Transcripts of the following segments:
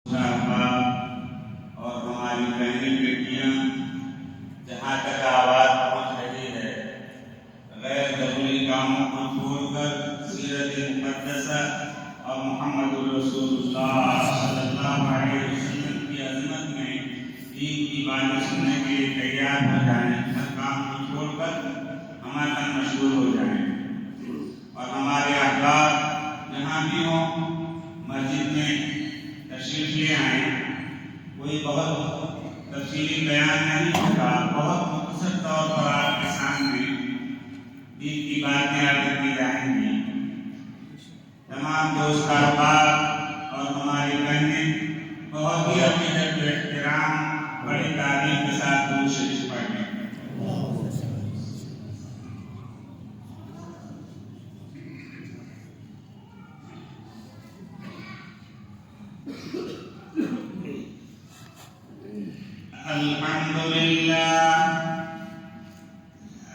اور ہماری بہنیں بیٹیاں جہاں تک آواز پہنچ رہی ہے، غیر ضروری کاموں کو چھوڑ کر سیرت مقدسہ اور محمد رسول اللہ صلی اللہ علیہ وسلم کی عظمت میں دین کی باتیں سننے کے لیے تیار ہو جائیں، ہر کام کو چھوڑ کر ہمارا مشغول ہو جائیں، اور ہمارے احباب جہاں بھی ہوں مسجد میں تشریف لے آئیں۔ کوئی بہت تفصیلی بیان نہیں ہوگا، بہت مختصر طور پر آپ کے سامنے دین کی باتیں عرض کی جائیں گی۔ تمام دوست احباب اور ہماری بہنیں بہت ہی عقیدت و احترام بڑی تعلیم کے ساتھ درود شریف پڑھیں۔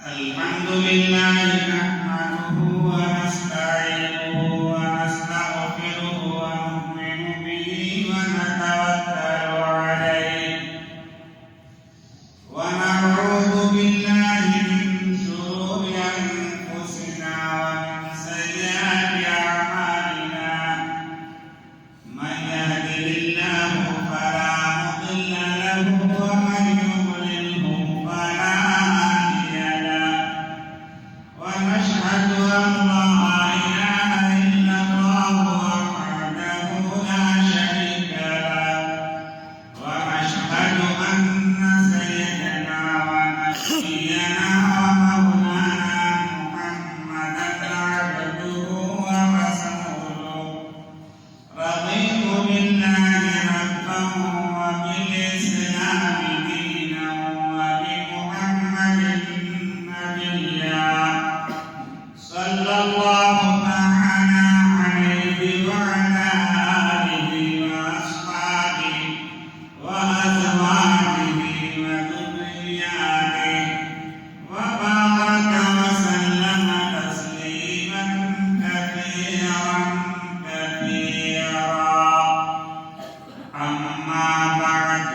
الحمد لله نحمده ونستعينه ونستغفره ونؤمن به ونتوكل عليه ونعوذ بالله من شرور أنفسنا ومن سيئات أعمالنا من يهده الله فلا مضل له ومن يضلله فلا هادي له ونشهد أن لا إله إلا الله وحده لا شريك له ونشهد أن سيدنا ونبينا ومولانا محمدا عبده ورسوله رضيت بالله ربا وبالإسلام دينا وبمحمد نبيا صلى الله تعالى عليه وعلى آله وأصحابه وأزواجه وذرياته وبارك وسلم تسليما كثيرا كثيرا. أما بعد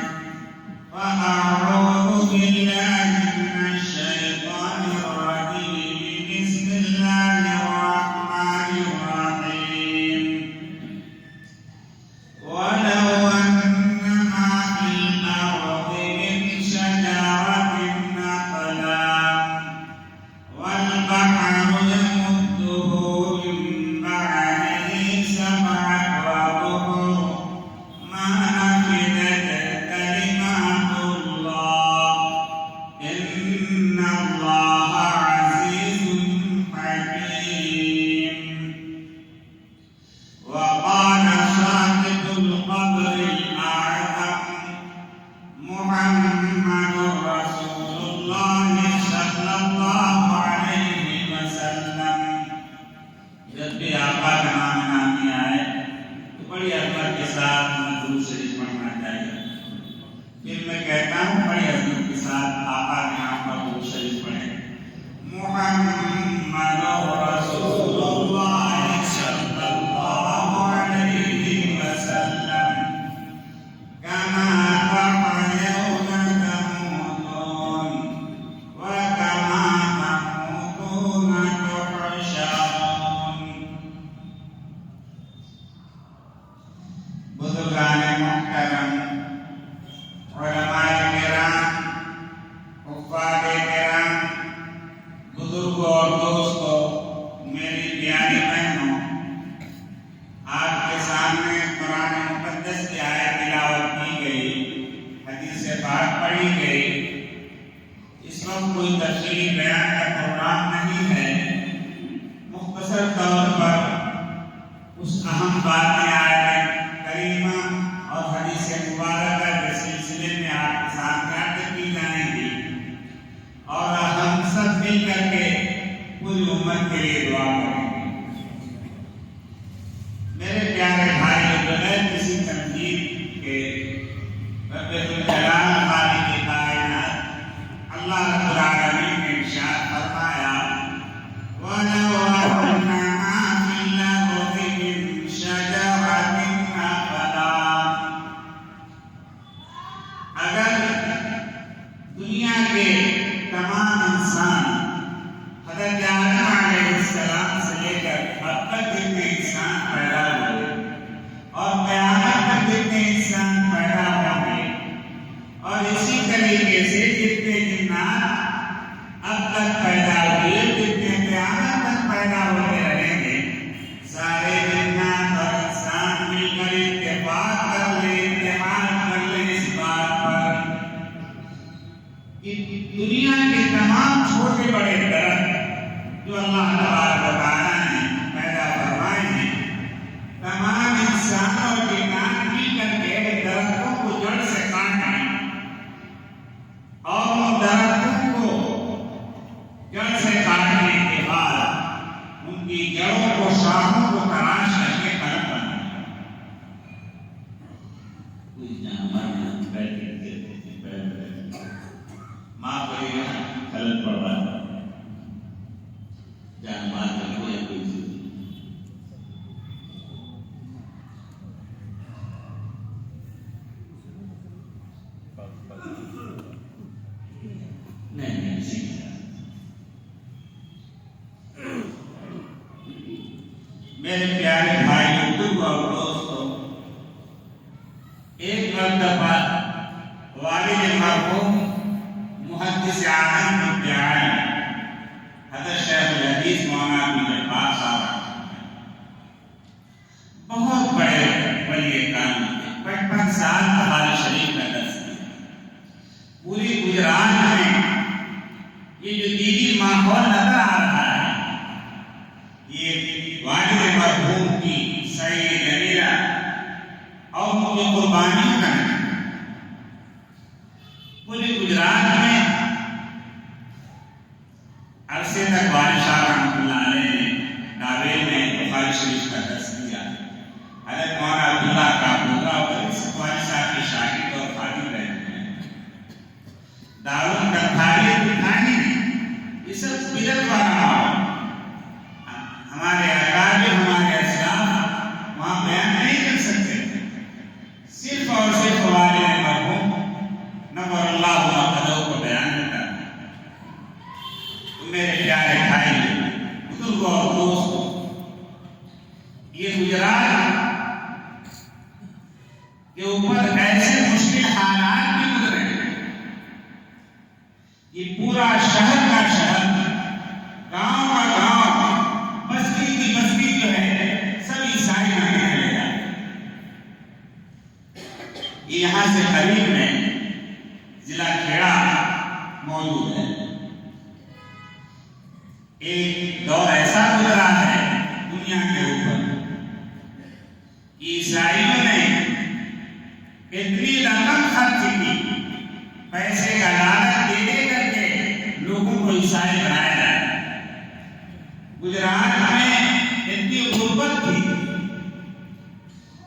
فأعوذ بالله من الشيطان الرجيم. بسم الله الرحمن الرحيم. ولو أن ما في الأرض من شجرة أقلام والبحر يمده من بعده سبعة أبحر ما نفدت كلمات الله إن الله عزيز حكيم. وقال صاحب القبر الأعظم محمد رسول الله صلی اللہ علیہ وسلم. جب بھی آقا کا نام نامی آئے تو بڑی عظمت کے ساتھ درود شریف پڑھنا چاہیے. پھر میں کہتا ہوں بڑی عظمت کے ساتھ آقا کے نام پر درود شریف پڑھیں. محمد رسول اللہ صلی اللہ علیہ وسلم كما تحيون تموتون وكما تموتون تحشرون. بزرگان محترم، علماء کرام، حفاظ کرام، بڑے درخت جو اللہ تبارک و تعالیٰ نے پیدا فرمائے ہیں، تمام انسان اور جنات مل کر کے درختوں کو جڑ سے کاٹیں اور ان درختوں کو جڑ سے کاٹنے کے بعد ان کی جڑوں کو شاخوں کو تراش کر کے قلم بنائیں۔ کوئی جانور ماں کوئی خلل پڑ رہا ہے، جان مال کا کوئی نہیں سیکھا۔ میرے پیارے بھائی اور دوستوں، ایک مرتبہ والد مرحوم محدث اعظم الدعائی حضرت شیخ الحدیث مولانا عبد الجبار صاحب بہت بڑے ولی کام تھے، 55 سال بخاری شریف کا درس دیا۔ پوری گجرات میں یہ جو دینی ماحول نظر آ رہا ہے، یہ والد مرحوم کی سعی جمیلہ اور ان کی قربانیوں کا ہے۔ پوری گجرات میں عرصے تک والد صاحب رحمۃ اللہ علیہ نے ناول میں بخاری شریف کا درس دیا۔ حضرت مولانا عبداللہ کا پوتا اور اس والد صاحب کے شاگرد اور خادم رہتے ہیں۔ دارالتنخاریت بٹھانی یہ سب بدعت والا ماحول، ہمارے اکابر ہمارے اسلاف وہاں بیان نہیں کر سکتے تھے، صرف اور صرف والد مرحوم نور اللہ مقدو کو بیان کرتا ہے۔ تو میرے پیارے بھائی بزرگوں اور دوستوں، یہ گجرات کے اوپر ایسے مشکل حالات بھی گزرے، یہ پورا شہر کا شہر، گاؤں کا گاؤں، بستی کی بستی جو ہے سب عیسائی ماننے لگے جاتے۔ یہاں سے قریب میں ضلع کھیڑا موجود ہے۔ ایک دور ایسا گزرا ہے دنیا کے اوپر، عیسائیوں نے اتنی رقم خرچ کی، پیسے کا لالچ دے دے کر کے لوگوں کو عیسائی بنایا جائے۔ گجرات میں اتنی غربت تھی،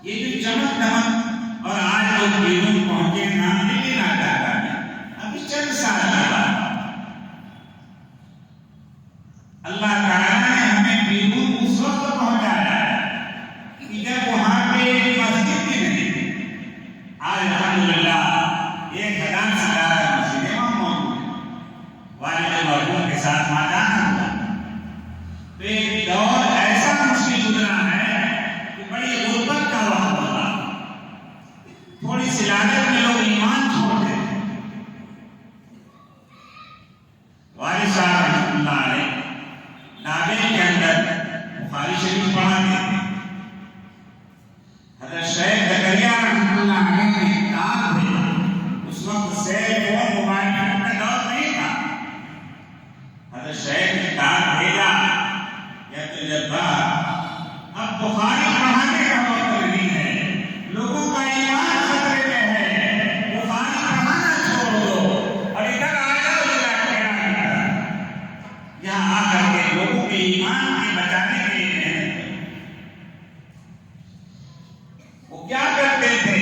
یہ جو چمک دمک اور آج لوگ بیرون پہنچے نام نہیں لینا چاہتا ہے، ابھی چند سال کے بعد اللہ تعالیٰ نے ہمیں بیرون اس وقت پہنچایا کہ جب وہاں پہ ایک مسجد بھی نہیں تھی۔ آج الحمدللہ 1000 سے زیادہ مسجدیں وہاں موجود ہیں۔ والد مرحوم کے ساتھ وہاں جانا ہوا تو ایک دور ایسا مشکل گزرا ہے کہ بڑی غربت کا وقت ہوگا، تھوڑی سی لاگت میں لوگ ایمان چھوڑتے ہیں۔ والد صاحب رحمۃ اللہ علیہ ناول کے اندر بخاری شریف پڑھاتے ہیں۔ حضرت شیخ زکریا رحمۃ اللہ علیہ نے کتاب بھیجا، اس وقت سیل فون موبائل فون کا دور نہیں تھا۔ حضرت شیخ نے کتاب بھیجا یا تو جبار اب بخاری پڑھانے کا وقت نہیں ہے، لوگوں کا ایمان خطرے میں ہے، بخاری پڑھانا چھوڑ دو اور ادھر آ جاؤ ضلع کھیڑا یہاں آ کر کے لوگوں کے ایمان کو بچانے کے لیے محنت کریں۔ وہ کیا کرتے تھے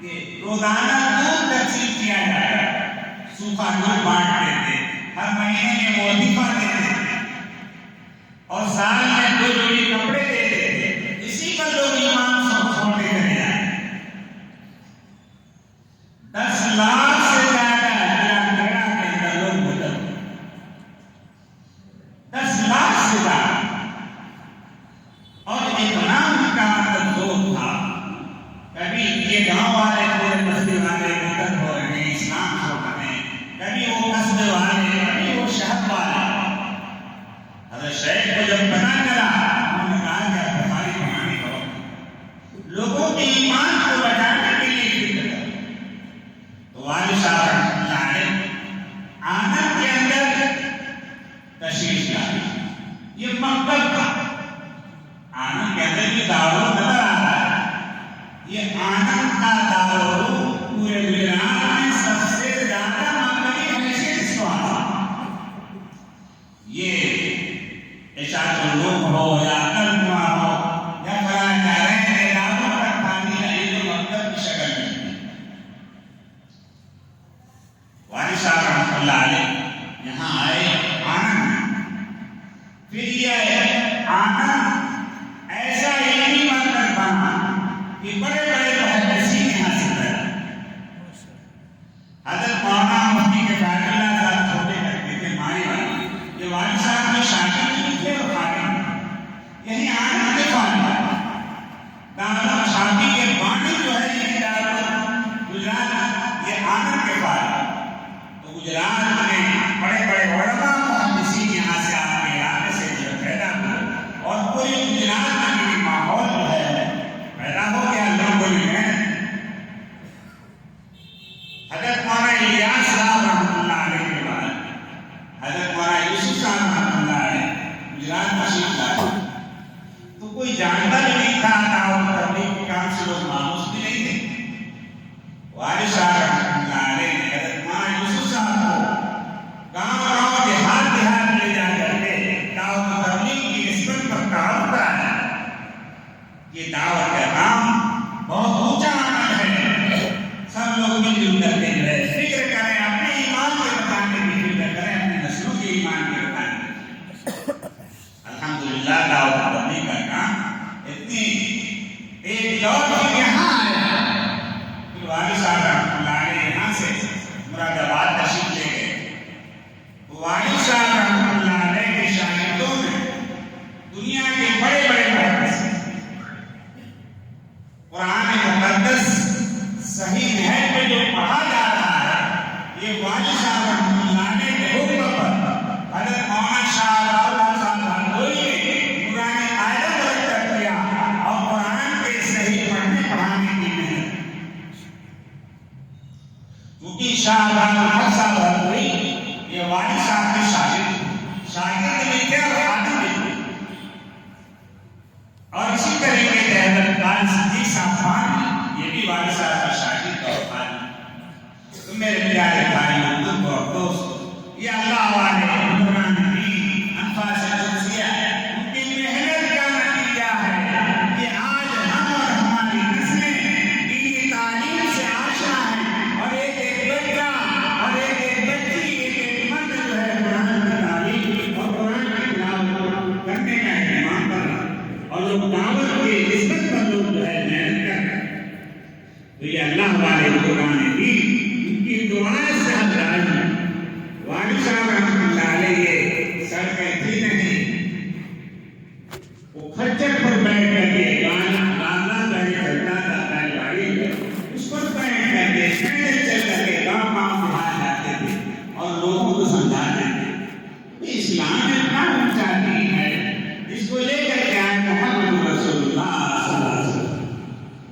کہ روزانہ دودھ تقسیم کیا جائے، سوکھا دودھ بانٹتے تھے، ہر مہینے میں وظیفہ دیتے تھے اور سال میں 2 جوڑی کپڑے دیتے تھے۔ اسی پر لوگ ایمان چھوڑتے چلے جائیں۔ 10 لاکھ سے زیادہ ضلع کھیڑا کے اندر لوگ گزر گئے، 10 لاکھ سے زیادہ، اور اتنا ان کا زور تھا، کبھی یہ گاؤں والے پورے بستی والے مدد ہو رہے ہیں، اسلام چھوڑ رہے ہیں، کبھی وہ قصبے والے، کبھی وہ شہر والے۔ حضرت شیخ کو جب پتہ چلا، انہوں نے کہا کہ اب بخاری پڑھانے کا وقت، لوگوں کے ایمان کو بچانے کے لیے فکر کرو۔ تو والد صاحب رحمۃ اللہ علیہ آنند کے اندر آنند کا دارو پورے گجرات میں سب سے زیادہ معمولی حیثیت اس کو آتا. یہ اشاعت الروح ہو یا کلمہ ہو یا فلاں جا رہے ہیں کتابوں کا پانی علی و مکتب کی شکل میں. والد صاحب رحمۃ اللہ علیہ یہاں آئے آنند. پھر یہ آنند ایسا علمی مرکز بنا کہ بڑے بڑے محدثین یہاں سے پیدا. حضرت مولانا مفتی کے فیض اللہ صاحب چھوٹے لگتے تھے ماری والی. یہ والد صاحب میں شاگرد بھی تھے اور خادم. یہی آنند کے فارغ دارالعلوم شافعی کے بانی جو ہے یہ دارالعلوم گجرات یہ آنند کے فارغ. تو گجرات میں بڑے بڑے علماء محدثین یہاں سے آپ کے علاقے سے جو پیدا ہوئے اور پوری گجرات میں بھی ماحول جو ہے پیدا ہو گیا لوگوں میں. حضرت مولانا الیاس صاحب رحمۃ اللہ علیہ کے بعد حضرت مولانا یوسف صاحب رحمۃ اللہ علیہ گجرات تشریف لائے. تو کوئی جانتا بھی نہیں تھا دعوت تبلیغ کے کام سے لوگ مانوس بھی نہیں تھے. والد صاحب رحمۃ اللہ علیہ نے حضرت مولانا یوسف صاحب کو گاؤں گاؤں دیہات دیہات لے جا کر کے دعوت تبلیغ کی نسبت پر تعارف کرایا. یہ دعوت کا کام بہت اونچا عمل ہے. سب لوگ مل جل کر کے فکر کریں اپنے ایمان کے بتانے کی فکر کریں اپنے نسلوں کے ایمان کے بتانے کی. الحمدللہ دعوت تبلیغ کا کام اتنی ایک دور میں یہاں آیا. پھر والد صاحب رحمۃ اللہ علیہ یہاں سے مراد آباد تشریف لے گئے. والد صاحب رحمۃ اللہ علیہ کے شاگردوں میں دنیا کے بڑے بڑے محدث قرآن مقدس صحیح نہج پہ جو پڑھا جا رہا ہے یہ والد صاحب رحمۃ اللہ علیہ کے حکم پر حضرت مولانا شاہ اللہ صاحب بھانڈوئی نے نورانی قاعدہ مرتب کیا اور قرآن کے صحیح پڑھنے پڑھانے کی محنت. کیونکہ شاہ اللہ صاحب بھانڈوئی یہ والد صاحب کے شاگرد بھی تھے اور خادم بھی تھے. اور اسی طریقے سے حضرت قاری صدیق صاحب خان یہ بھی والد صاحب کا شاگرد اور خادم. تو میرے پیارے بھائیوں اور دوست یہ اللہ والے بزرگان دین انفاس قدسیہ ان کی محنت کا نتیجہ ہے کہ آج ہم اور ہماری نسلیں دین کی تعلیم سے آشنا ہیں اور ایک ایک بچہ اور ایک ایک بچی ایک ایک مرد جو ہے قرآن کی تعلیم اور قرآن کی تلاوت کرنے کا اہتمام کر رہا ہے اور لوگ دعوت کی نسبت پر لوگ جو ہے محنت کر رہے ہیں. تو یہ اللہ والے بزرگان دین ان کی دعائیں سے ہم جائیں گے. والد صاحب رحمۃ اللہ علیہ سڑکیں تھی نہیں وہ کھچر پر بیٹھ کر کے گانا بیٹھ کرتا تھا گاڑی میں اس پر بیٹھ کر کے پیدل چل کر کے گاؤں گاؤں باہر جاتے تھے اور لوگوں کو سمجھاتے تھے. اسلام میں اتنا اونچا دین ہے اس کو لے کر کے آئے محمد رسول اللہ صلی اللہ علیہ وسلم.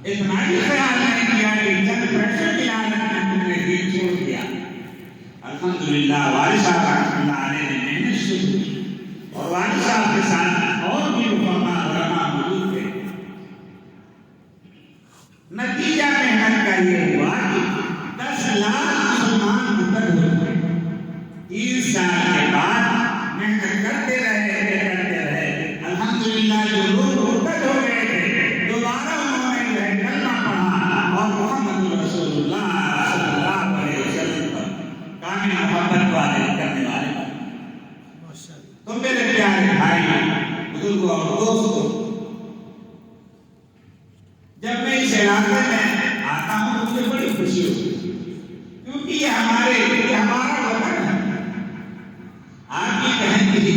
اتنا بھی خیال نہیں کیا کہ چند پیسوں کی عادت میں تم نے دین چھوڑ دیا. الحمدللہ والد صاحب رحمۃ اللہ علیہ نے محنت شروع کی اور والد صاحب کے ساتھ اور بھی علماء موجود تھے. نتیجہ محنت کا یہ ہوا کہ 10 لاکھ مسلمان مرتد ہوئے. 3 سال کے بعد محنت کرتے رہے. الحمدللہ جو لوگ مرتد ہو گئے تھے دوبارہ انہوں نے جو ہے کلمہ پڑھا اور محمد رسول اللہ صلی اللہ علیہ وسلم پر کامل محبت والے کرنے والے. تو میرے پیارے بھائی بزرگوں اور دوستوں جب میں اس علاقے میں آتا ہوں مجھے بڑی خوشی ہوتی ہے کیونکہ یہ ہمارا وطن ہے. آپ یہ کہیں گے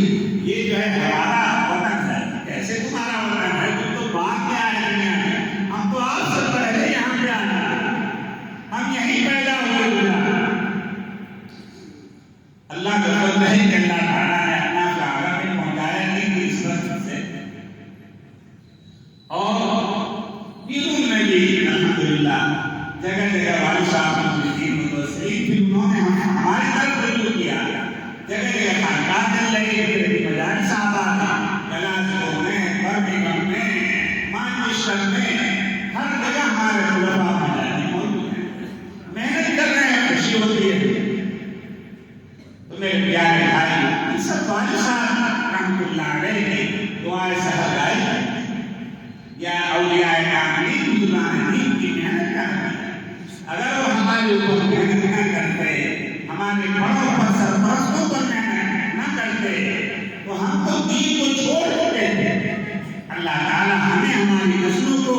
یہ جو ہے ہمارا وطن ہے. کیسے تمہارا وطن ہے؟ تم تو بعد میں آئے دنیا میں. ہم تو آپ سے پہلے یہاں پہ آئے. ہم یہیں پیدا ہوئے. اللہ کا فضل ہے کہ اللہ تعالیٰ نے اپنا عالم میں پہنچایا نہیں کی اس وقت سے. اور بیرون میں بھی الحمدللہ جگہ جگہ والد صاحب متوسعین پھر انہوں نے ہماری طرف رجوع کیا. جگہ جگہ خانقاہ چل رہی ہے. مدارس صاحب گلاسگو میں برمنگھم میں مانچسٹر میں ہر جگہ ہمارے خلفاء مجاہدین موجود ہیں، محنت کر رہے ہیں، خوشی ہوتی ہے۔ تو میرے پیارے بھائی، ان سب والد صاحب رحمۃ اللہ علیہ کی دعائیں سبق آئی یا اولیاء کاملین بزرگان دین کی محنت کرتی ہے۔ اگر وہ ہمارے اوپر محنت نہ کرتے، ہمارے بڑوں پر سرپرستوں پر محنت نہ کرتے تو ہم تو دین کو چھوڑ چکے تھے۔ اللہ تعالیٰ ہمیں ہماری نسلوں کو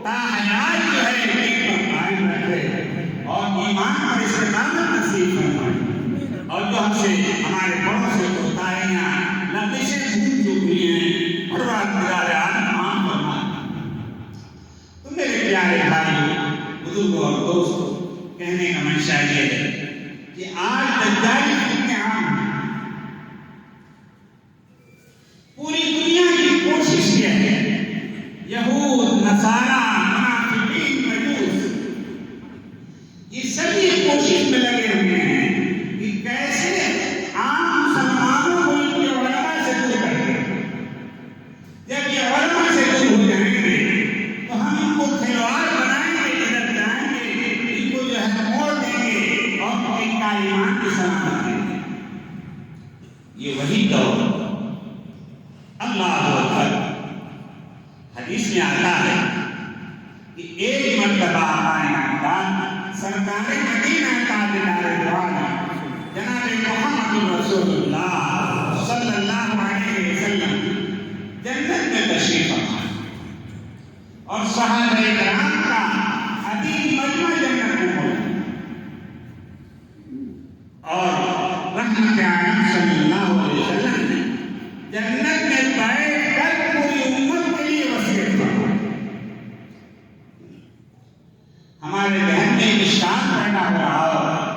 تا حیات جو ہے دین پر قائم رکھے اور ایمان پر استقامت نصیب فرمائے، اور جو ہم سے ہمارے بڑوں سے کوتاہیاں لغزشیں بھول چکی ہیں پروردگار عالم معاف فرمائے۔ تو میرے پیارے بھائیوں، بزرگوں اور دوستوں، کہنے کا منشا یہ ہے کہ آج دجالی فتنے عام ہیں۔ پوری دنیا کی کوشش یہ ہے، یہود، نصارہ، منافقین، مجوس، یہ سبھی کوشش میں لگے ہوئے ہیں کہ کیسے عام مسلمانوں کو ان کے علماء سے دور کر دیں۔ جب یہ علماء سے دور ہو جائیں گے تو ہم ان کو کھلواڑ بنائیں گے، ادھر جائیں گے، ان کو جو ہے موڑ دیں گے اور ان کا ایمان کی سلامت دیں گے۔ یہ وہی دور اللہ اکبر۔ حدیث میں آتا ہے کہ ایک مرتبہ آقائے نامدار سرکار مدینہ تاجدار دو عالم جناب محمد رسول اللہ صلی اللہ علیہ وسلم جنت میں تشریف فرما اور صحابہ کرام کا عظیم مجمع جنت میں موجود اور رحمت عالم صلی اللہ علیہ وسلم نے جنت میں بیٹھ کر پوری امت کے لیے وصیت فرمائی۔ ہمارے ذہن میں اشتیاق پیدا ہو رہا ہوگا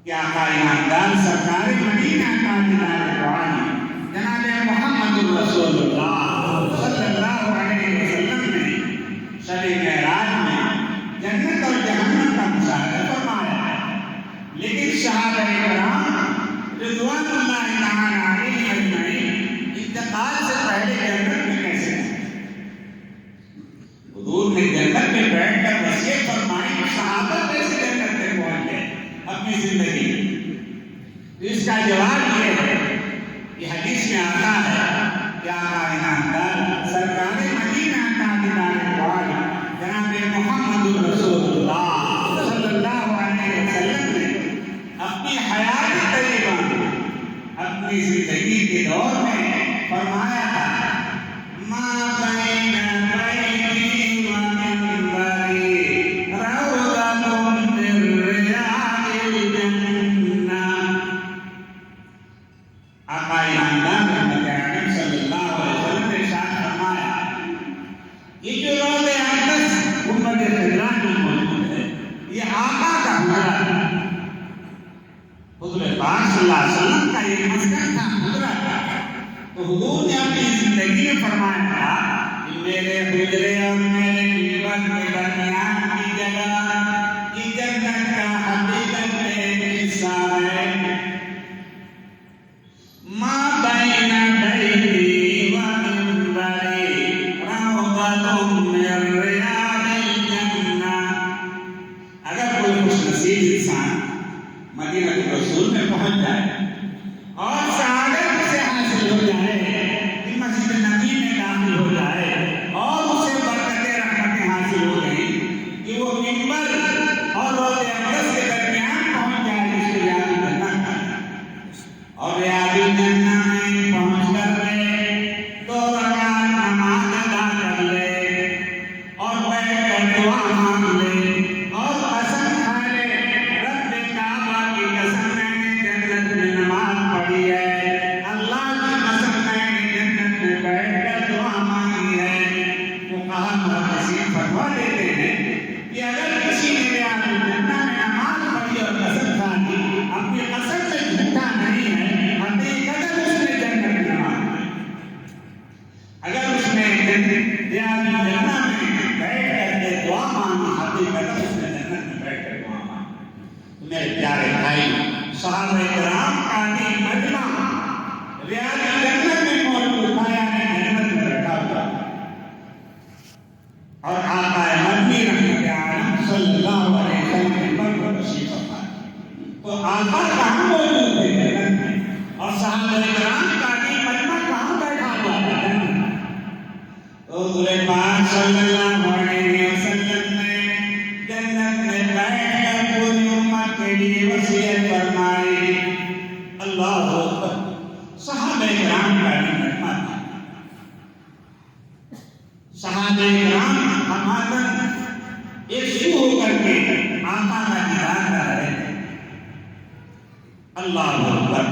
کہ آقا انعامدار سرکار مدینہ تاجدار دو عالم جناب محمد رسول اللہ صلی اللہ علیہ وسلم نے شب معراج میں جنت اور جہنم کا مشاہدہ فرمایا، لیکن صحابہ کرام رضوان اللہ تعالی علیہم اجمعین انتقال سے پہلے جنت میں کیسے ہیں؟ حضور نے جنت میں بیٹھ کر وصیت فرمائی، صحابہ کیسے جنت میں پہنچ گئے اپنی زندگی میں؟ اس کا جواب یہ ہے، یہ حدیث میں آتا ہے کہ آقا انعامدار سرکار مدینہ تاجدار دو عالم جناب محمد رسول اللہ صلی اللہ علیہ وسلم نے اپنی حیات طیبہ میں، اپنی زندگی کے دور میں فرمایا تھا، ما بین بیتی و منبری روضۃ من ریاض الجنہ۔ آقا انعامدار رحمت عالم صلی اللہ علیہ وسلم نے ارشاد فرمایا، یہ جو روض اقدس گنبد خضرا میں موجود ہے، یہ آقا کا حجرہ ہے۔ حضور پاک صلی اللہ علیہ وسلم کا یہ مسکن تھا، حجرہ تھا۔ تو حضور نے اپنی زندگی میں فرمایا تھا کہ میرے حجرے اور میرے ممبر کے درمیان کی جگہ یہ جنت کا حقیقت میں ایک حصہ ہے۔ ما بین بیتی و منبری روضۃ من ریاض الجنہ۔ اگر کوئی خوش نصیب انسان مدینہ رسول میں پہنچ جائے اور سعادت سے حاصل ہو جائے کہ مسجد نبی میں داخل ہو جائے اور اسے برکتیں رحمتیں حاصل ہو گئی کہ وہ منبر اور روض اقدس کے درمیان پہنچ جائے، جس کو ریاض الجنہ کہا، اور ریاض الجنہ میں پہنچ کر لے 2 رکعت نماز ادا کر لے اور بیٹھ کر دعا مانگ لے اور قسم کھا لے، رب کعبہ کی قسم میں نے جنت میں نماز پڑھی ہے، اللہ کی قسم میں نے جنت میں بیٹھ کر دعا مانگی ہے۔ فقہاء محدثین فتویٰ دیتے ہیں کہ اگر کسی نے ریاض الجنہ میں نماز پڑھی اور قسم کھا دی، اپنی قسم سے جھوٹا نہیں ہے، حقیقتاً اس نے جنت میں نماز پڑھی۔ اگر اس نے ریاض الجنہ میں بیٹھ کر کے دعا مانگی، حقیقتاً اس نے جنت میں بیٹھ کر دعا مانگی۔ میرے پیارے بھائی، صحابہ کرام کا عظیم مجمع ریاض الجنہ میں موجود تھا، یعنی جنت میں بیٹھا ہوا۔ نبی رحمت عالم صلی اللہ علیہ وسلم پر تشریف فرما. تو آقا کہاں موجود تھے جنت میں، اور صحابہ کرام کا بھی مجمع کہاں بیٹھا ہوا تھا جنت میں. تو حضور پاک صلی اللہ علیہ وسلم نے جنت میں بیٹھ کر پوری امت کے لیے وصیت فرمائی. اللہ اکبر. صحابہ کرام کا بھی مجمع تھا. صحابہ کرام ہمارا ایک شروع ہو کر کے آقا کا دیدار کر رہے تھے. اللہ اکبر.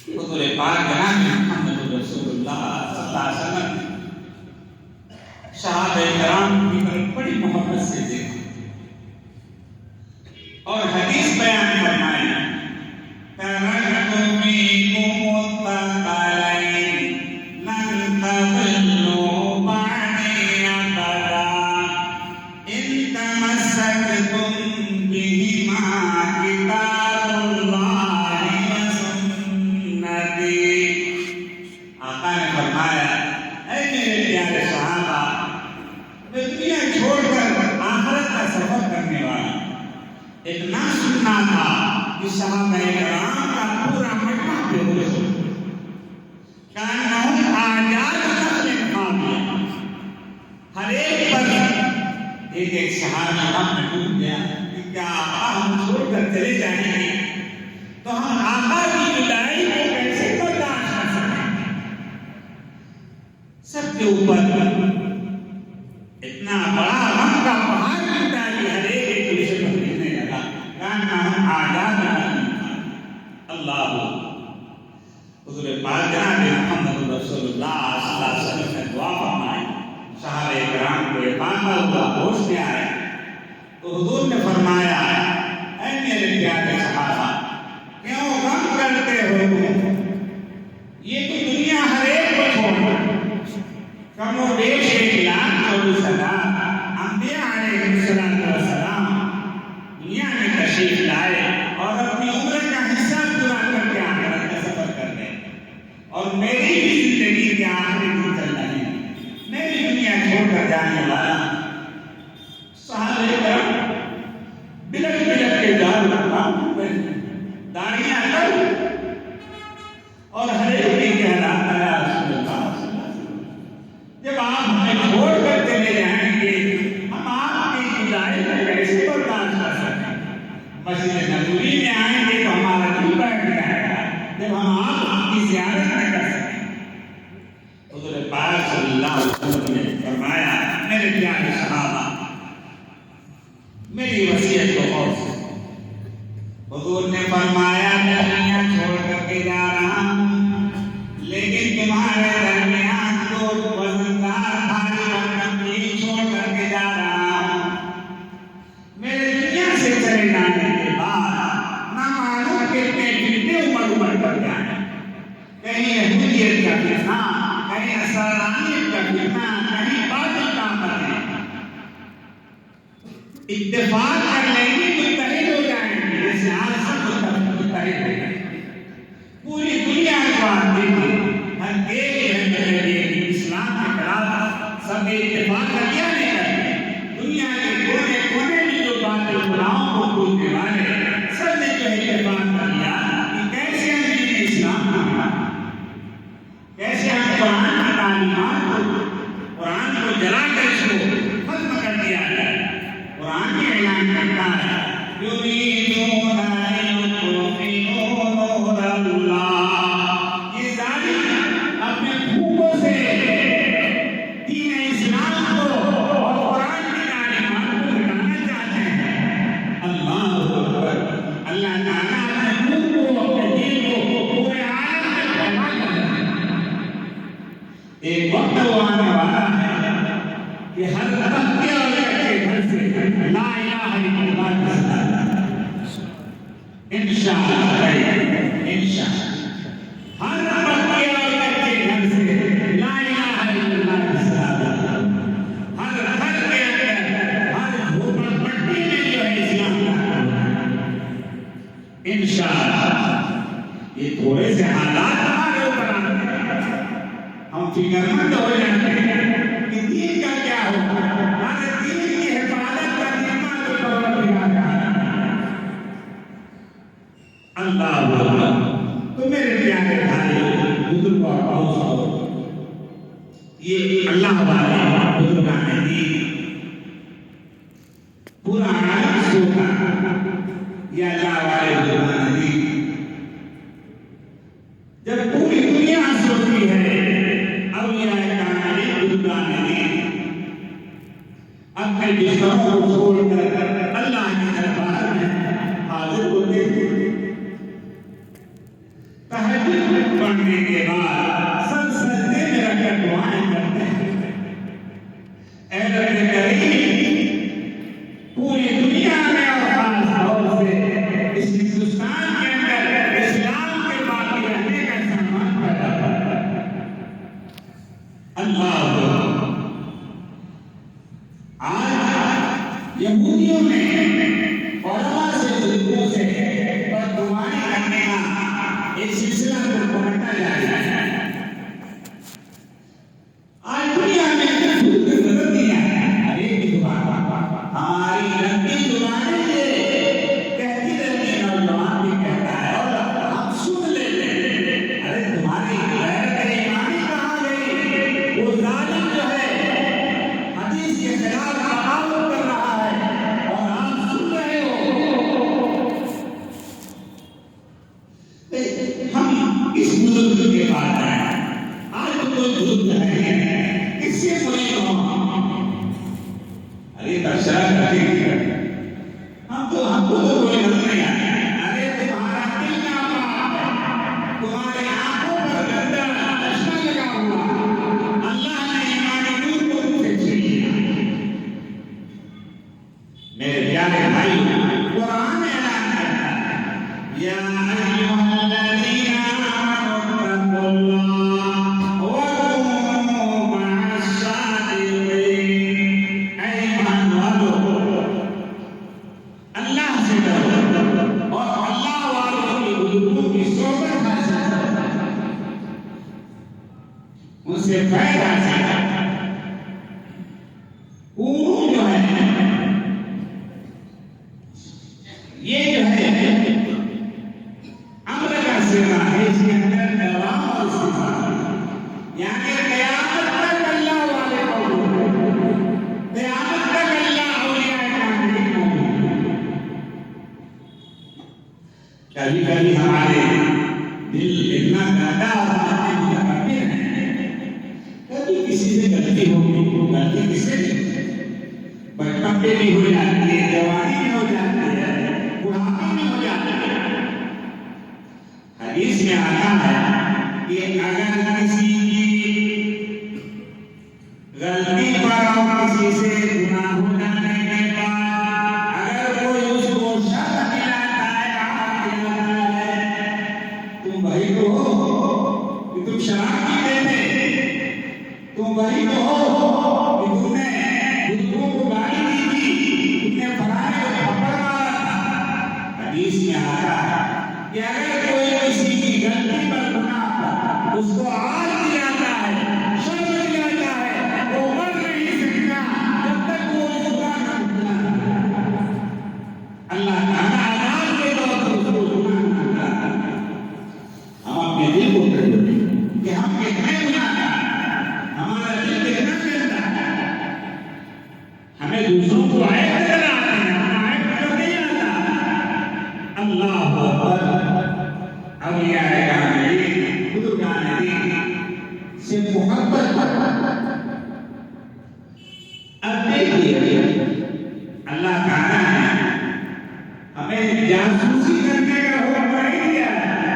حضور پاک جناب محمد رسول اللہ صلی اللہ علیہ وسلم صحابہ کرام کی طرف بڑی محبت سے دیکھا اور حدیث بیان فرمائی. اتنا سننا تھا کہ صحابہ کرام کا پورا مجمع پہ ہوئے کانہم آجاد نسل خامیہ. ہر ایک پر ایک صحابہ ہم میں ڈوب گیا کہ کیا آقا ہم چھوڑ کر چلے جائیں گے تو ہم آقا کی جدائی کو کیسے برداشت کر سکیں گے. سب کے اوپر اتنا بڑا غم کا پہاڑ ٹوٹا کہ ہر ایک دوسرے کو دیکھنے لگا. کانہم آجاد اللہ. حضور پاک جناب محمد رسول اللہ صلی اللہ علیہ وسلم نے دعا فرمائی. صحابہ کرام کو پاکا ہوا ہوش میں آئے تو حضور نے فرمایا اے میرے پیارے صحابہ کیوں غم کرتے ہو؟ یہ تو دنیا ہر ایک کو چھوڑ کم و بیش 1,40,000 انبیاء علیہ السلام دنیا میں تشریف لائے اور اپنی عمر کا حصہ پورا کر کے آخرت کا سفر کر گئے. اور میری بھی زندگی کے آخری دن چل رہے ہیں. میں بھی دنیا چھوڑ کر جانے والا. صحابہ کرام بلک بلک کے جا رہا داڑیاں کر اور ہر ایک کے حالات آیا رسول اللہ صلی اللہ علیہ وسلم جب آپ ہمیں چھوڑ کر چلے جائیں گے ہم آپ کی جدائی کو کیسے برداشت کر سکیں. مسجد نبوی میں آئیں گے تو ہمارا دل بیٹھ جائے گا جب ہم آپ کی زیارت نہ کر سکیں. حضور پاک صلی اللہ علیہ وسلم نے فرمایا میرے پیارے صحابہ میری وصیت کو غور سے. حضور نے فرمایا میں دنیا چھوڑ کر کے جا رہا ہوں لیکن تمہارے درمیان دو وزندار بھاری بھرکم چیز چھوڑ کر کے جا رہا ہوں. میرے دنیا سے چلے جانے کے بعد نہ معلوم کتنے عمر پر جائیں. کہیں یہودیت کا فتنہ کہیں نصرانیت کا فتنہ کہیں باطل کا عمل. اتفاق کر لیں گے متحد ہو جائیں گے جیسے آج سب متحد ہو گئے. پوری دنیا کو آپ دیکھیں ہر ایک اسلام کے خلاف سب اتفاق کا کیا نہیں کرتے. دنیا کے کونے کونے میں جو باطل گناہوں کو ڈھونڈنے والے سب نے جو اتفاق کر لیا کہ کیسے ہم دین اسلام کو کیسے ہم قرآن کی تعلیمات کو قرآن کو جلا کر اس کو ختم کر دیا جائے. قرآن کی اعلان کرتا ہے یریدون ان یطفئوا نور اللہ. یہ ظالم اپنے بھوکوں سے دین اسلام کو اور قرآن کی تعلیمات کو مٹانا چاہتے ہیں. اللہ اکبر. اللہ تعالیٰ اپنے بھوک کو اپنے دین کو پورے عالم میں پھیلا کر ایک وقت وہ آنے والا ہے کہ ہر بچے اور بچے گھر سے لا الہ الا اللہ انشاءاللہ انشاءاللہ ہر بچے اور بچے گھر سے لا الہ الا اللہ ہر گھر کے اندر ہر جھوپڑ پٹی میں جو ہے اسلام کا انشاءاللہ. یہ تھوڑے سے حالات ہمارے اوپر آتے ہیں. ہم فکر مند ہو جاتے ہیں کہ دین کا کیا ہوگا، ہمارے دین کی حفاظت کا ذمہ تو پروردگار کا ہے۔ اللہ اکبر۔ تو میرے پیارے بھائی بزرگوں اور دوستوں، یہ اللہ والے بزرگان دین پورا عالم سوتا، یہ اللہ والے بزرگان دین جب پوری دنیا سوتی ہے، اولیاء کرام بزرگان دین اپنے بستروں کو چھوڑ کر اللہ کے دربار میں حاضر ہوتے ہیں۔ تہجد پڑھنے کے بعد سب سجدے میں رکھ کر دعائیں کرتے ہیں، اے رب کریم پوری دنیا میں اور خاص طور سے اس ہندوستان کے اندر اسلام کے باقی رہنے کا سامان پیدا کرتا ہے۔ اللہ آج یہودیوں نے علماء سے بزرگوں سے بددعائیں کرنے کا ایک سلسلہ کو پکڑتا جا رہا ہے۔ آج دنیا میں نظر دیا ہے ہر ایک کی زبان، ہماری لمبی زبانیں یہ کہتی رہتی ہیں، نوجوان بھی کہتا ہے اور ہم سن لیتے ہیں، ارے تمہاری غیرت ایمانی کہاں گئی؟ وہ ظالم جو ہے حدیث کے خلاف بغاوت کر رہا ہے اور آپ سن رہے ہو۔ ہم اس بزرگ کے پاس آئے، آج تو کوئی بزرگ ہے اس سے کوئی ارے تبصرہ کرتے ہیں، ہم کو تو کوئی نظر نہیں آتا، ارے تمہارا دل ناپاک ہے، تمہارے آنکھوں پر گندا چشمہ لگا ہوا، اللہ نے ایمانی نور کو تم سے چھین لیا۔ میرے پیارے بھائی، قرآن اعلان کرتا ہے یا ایھا الذین آمنوا اتقوا اللہ وکونوا مع الصادقین۔ اے ایمان والو، اللہ سے ڈرو اور اللہ والوں کے بزرگوں کی صحبت حاصل کرو، ان سے فیض حاصل کرو۔ اونوں جو ہے یہ جو ہے امر کا صیغہ ہے، اس کے اندر دوام اور استفادہ، یعنی قیامت تک اللہ والے موجود ہیں، قیامت تک اللہ اولیاء کرام موجود ہیں۔ کبھی کبھی ہمارے دل اتنا گندا اور متکبر ہیں، کبھی کسی سے غلطی ہوگی، غلطی کس سے بچپن پہ بھی ہو جاتی ہے، جوانی میں ہو جاتی ہے، بڑھاپے میں ہو جاتی ہے۔ حدیث میں آتا ہے کہ اگر کسی کی غلطی پر اور کسی سے گناہ ہو جانے کے بعد اگر کوئی اس کو شک دلاتا ہے، آہ دلاتا ہے، تم وہی تو ہو کہ تم شراب پیتے تھے، تم وہی تو ہو کہ تم نے بزرگوں کو گالی دی تھی، تم نے فلانے کو تھپڑ مارا تھا۔ حدیث میں آتا ہے کہ اگر کوئی کسی کی غلطی پر گناہ پر اس کو آج دلاتا ہے، شرم دلاتا ہے، وہ مر نہیں سکتا جب تک وہ اس کا نہ بھلا۔ اللہ تعالیٰ عذاب کے دور پر اس کو گناہ نہ بھلا۔ ہم اپنے دل کو کہیں کہ ہم کتنے گناہ ہیں، ہمارا دل کتنا گندا ہے، ہمیں دوسروں کو عیب نظر آتے ہیں، ہم عیب نظر نہیں آتا۔ اللہ اکبر۔ اولیاء کرام بزرگان دین سے محبت۔ اب دیکھیے اللہ تعالیٰ نے ہمیں جاسوسی کرنے کا حکم نہیں دیا ہے۔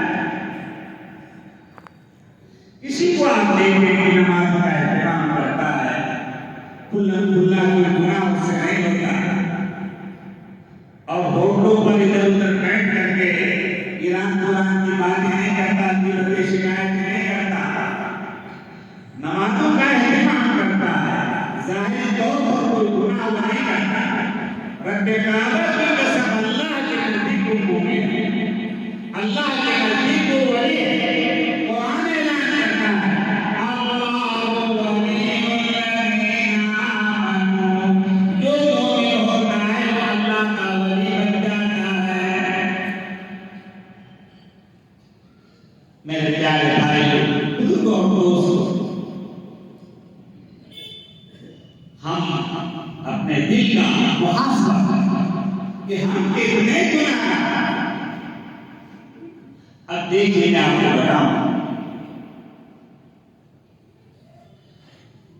کسی کو آپ دیکھیں کہ نماز کا احترام کرتا ہے، کھلا کھلا کوئی گناہ اس سے نہیں ہوتا، اور ہوٹلوں پر ادھر ادھر بیٹھ کر کے ایران قرآن کی باتیں نہیں کرتا، دل کی شکایت نہیں کرتا، نمازوں کا اہتمام کرتا ہے، ظاہری طور پر کوئی گناہ نہیں کرتا۔ رب کعبہ کی قسم، اللہ کے نزدیک وہ مومن ہے، اللہ کے نزدیک وہ ولی ہے۔ قرآن اعلان کرتا ہے اللہ ہم اپنے دل کا محاسبہ کریں کہ ہم کتنے گناہگار ہیں۔ اب دیکھیے میں آپ کو بتاؤں،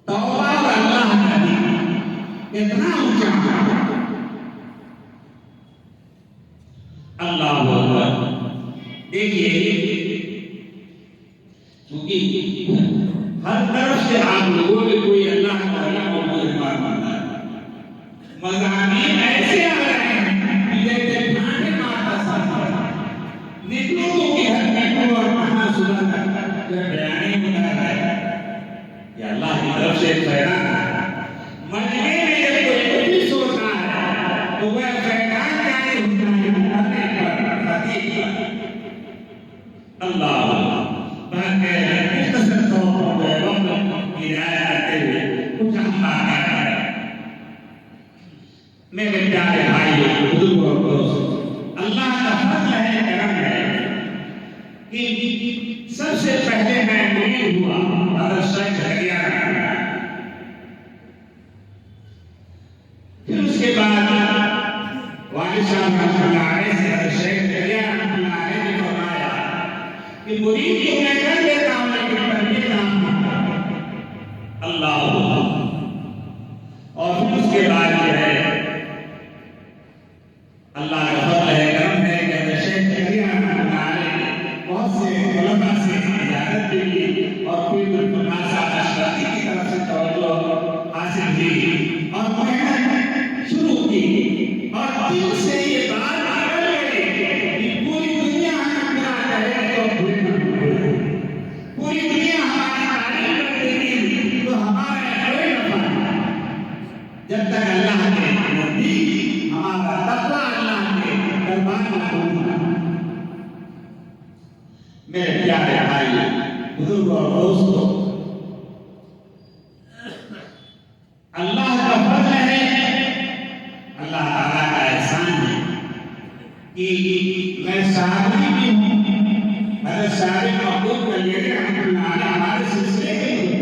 توبہ اور اللہ کا دین کتنا اونچا ہے۔ اللہ اکبر، دیکھیے کیونکہ ہر طرف سے آپ لوگوں میں کوئی اللہ تعالیٰ کو مہمان مانتا ہے، مضامین ایسے آ رہے ہیں کہ جیسے کھانے مارتا ساتھ نکلو تو کہ ہر نکلو اور کہاں سنا تک جب بیانی بنا رہا ہے یہ اللہ کی طرف سے پیغام ہے۔ مجمع میں جب کوئی کچھ سوچنا ہے تو وہ پیغام جاری ہوتا ہے اپنے پر خطیب پر۔ اللہ مختصر طور پر وقت کی رعایت کرتے ہوئے کچھ ہم باتیں کریں۔ میرے پیارے بھائیوں، بزرگوں اور دوستوں، اللہ کا فضل ہے، کرم ہے کہ سب سے پہلے میں مرید ہوا حضرت شیخ زکریا رحمۃ اللہ، پھر اس کے بعد والد صاحب رحمۃ اللہ علیہ سے حضرت شیخ زکریا رحمۃ اللہ علیہ نے فرمایا کہ مرید تو میں کر دیتا ہوں لیکن تربیت آپ اللہ۔ اور پھر اس کے بعد جو ہے اللہ کا فضل ہے، کرم ہے کہ حضرت شیخ زکریا رحمۃ اللہ علیہ نے بہت سے علماء سے اجازت لی اور پھر الناس اشرفی کی طرف سے توجہ حاصل کی اور محنت شروع کی، اور دل سے یہ بات نکل گئی کہ پوری دنیا ہمیں برا کہے تو برے نہ بولے، پوری دنیا ہماری تعریف کر دیتی تو ہمارا کوئی نفع نہیں، جب تک اللہ کے نزدیک ہمارا تقویٰ اللہ کے دربار میں پہنچنا۔ میرے پیارے بھائی، بزرگوں اور دوستوں، اللہ کا فضل ہے، اللہ تعالیٰ کا احسان ہے کہ میں صحابی بھی ہوں، حضرت صاحب محبوب کلیری رحمۃ اللہ علیہ ہمارے سلسلے کے ہوں،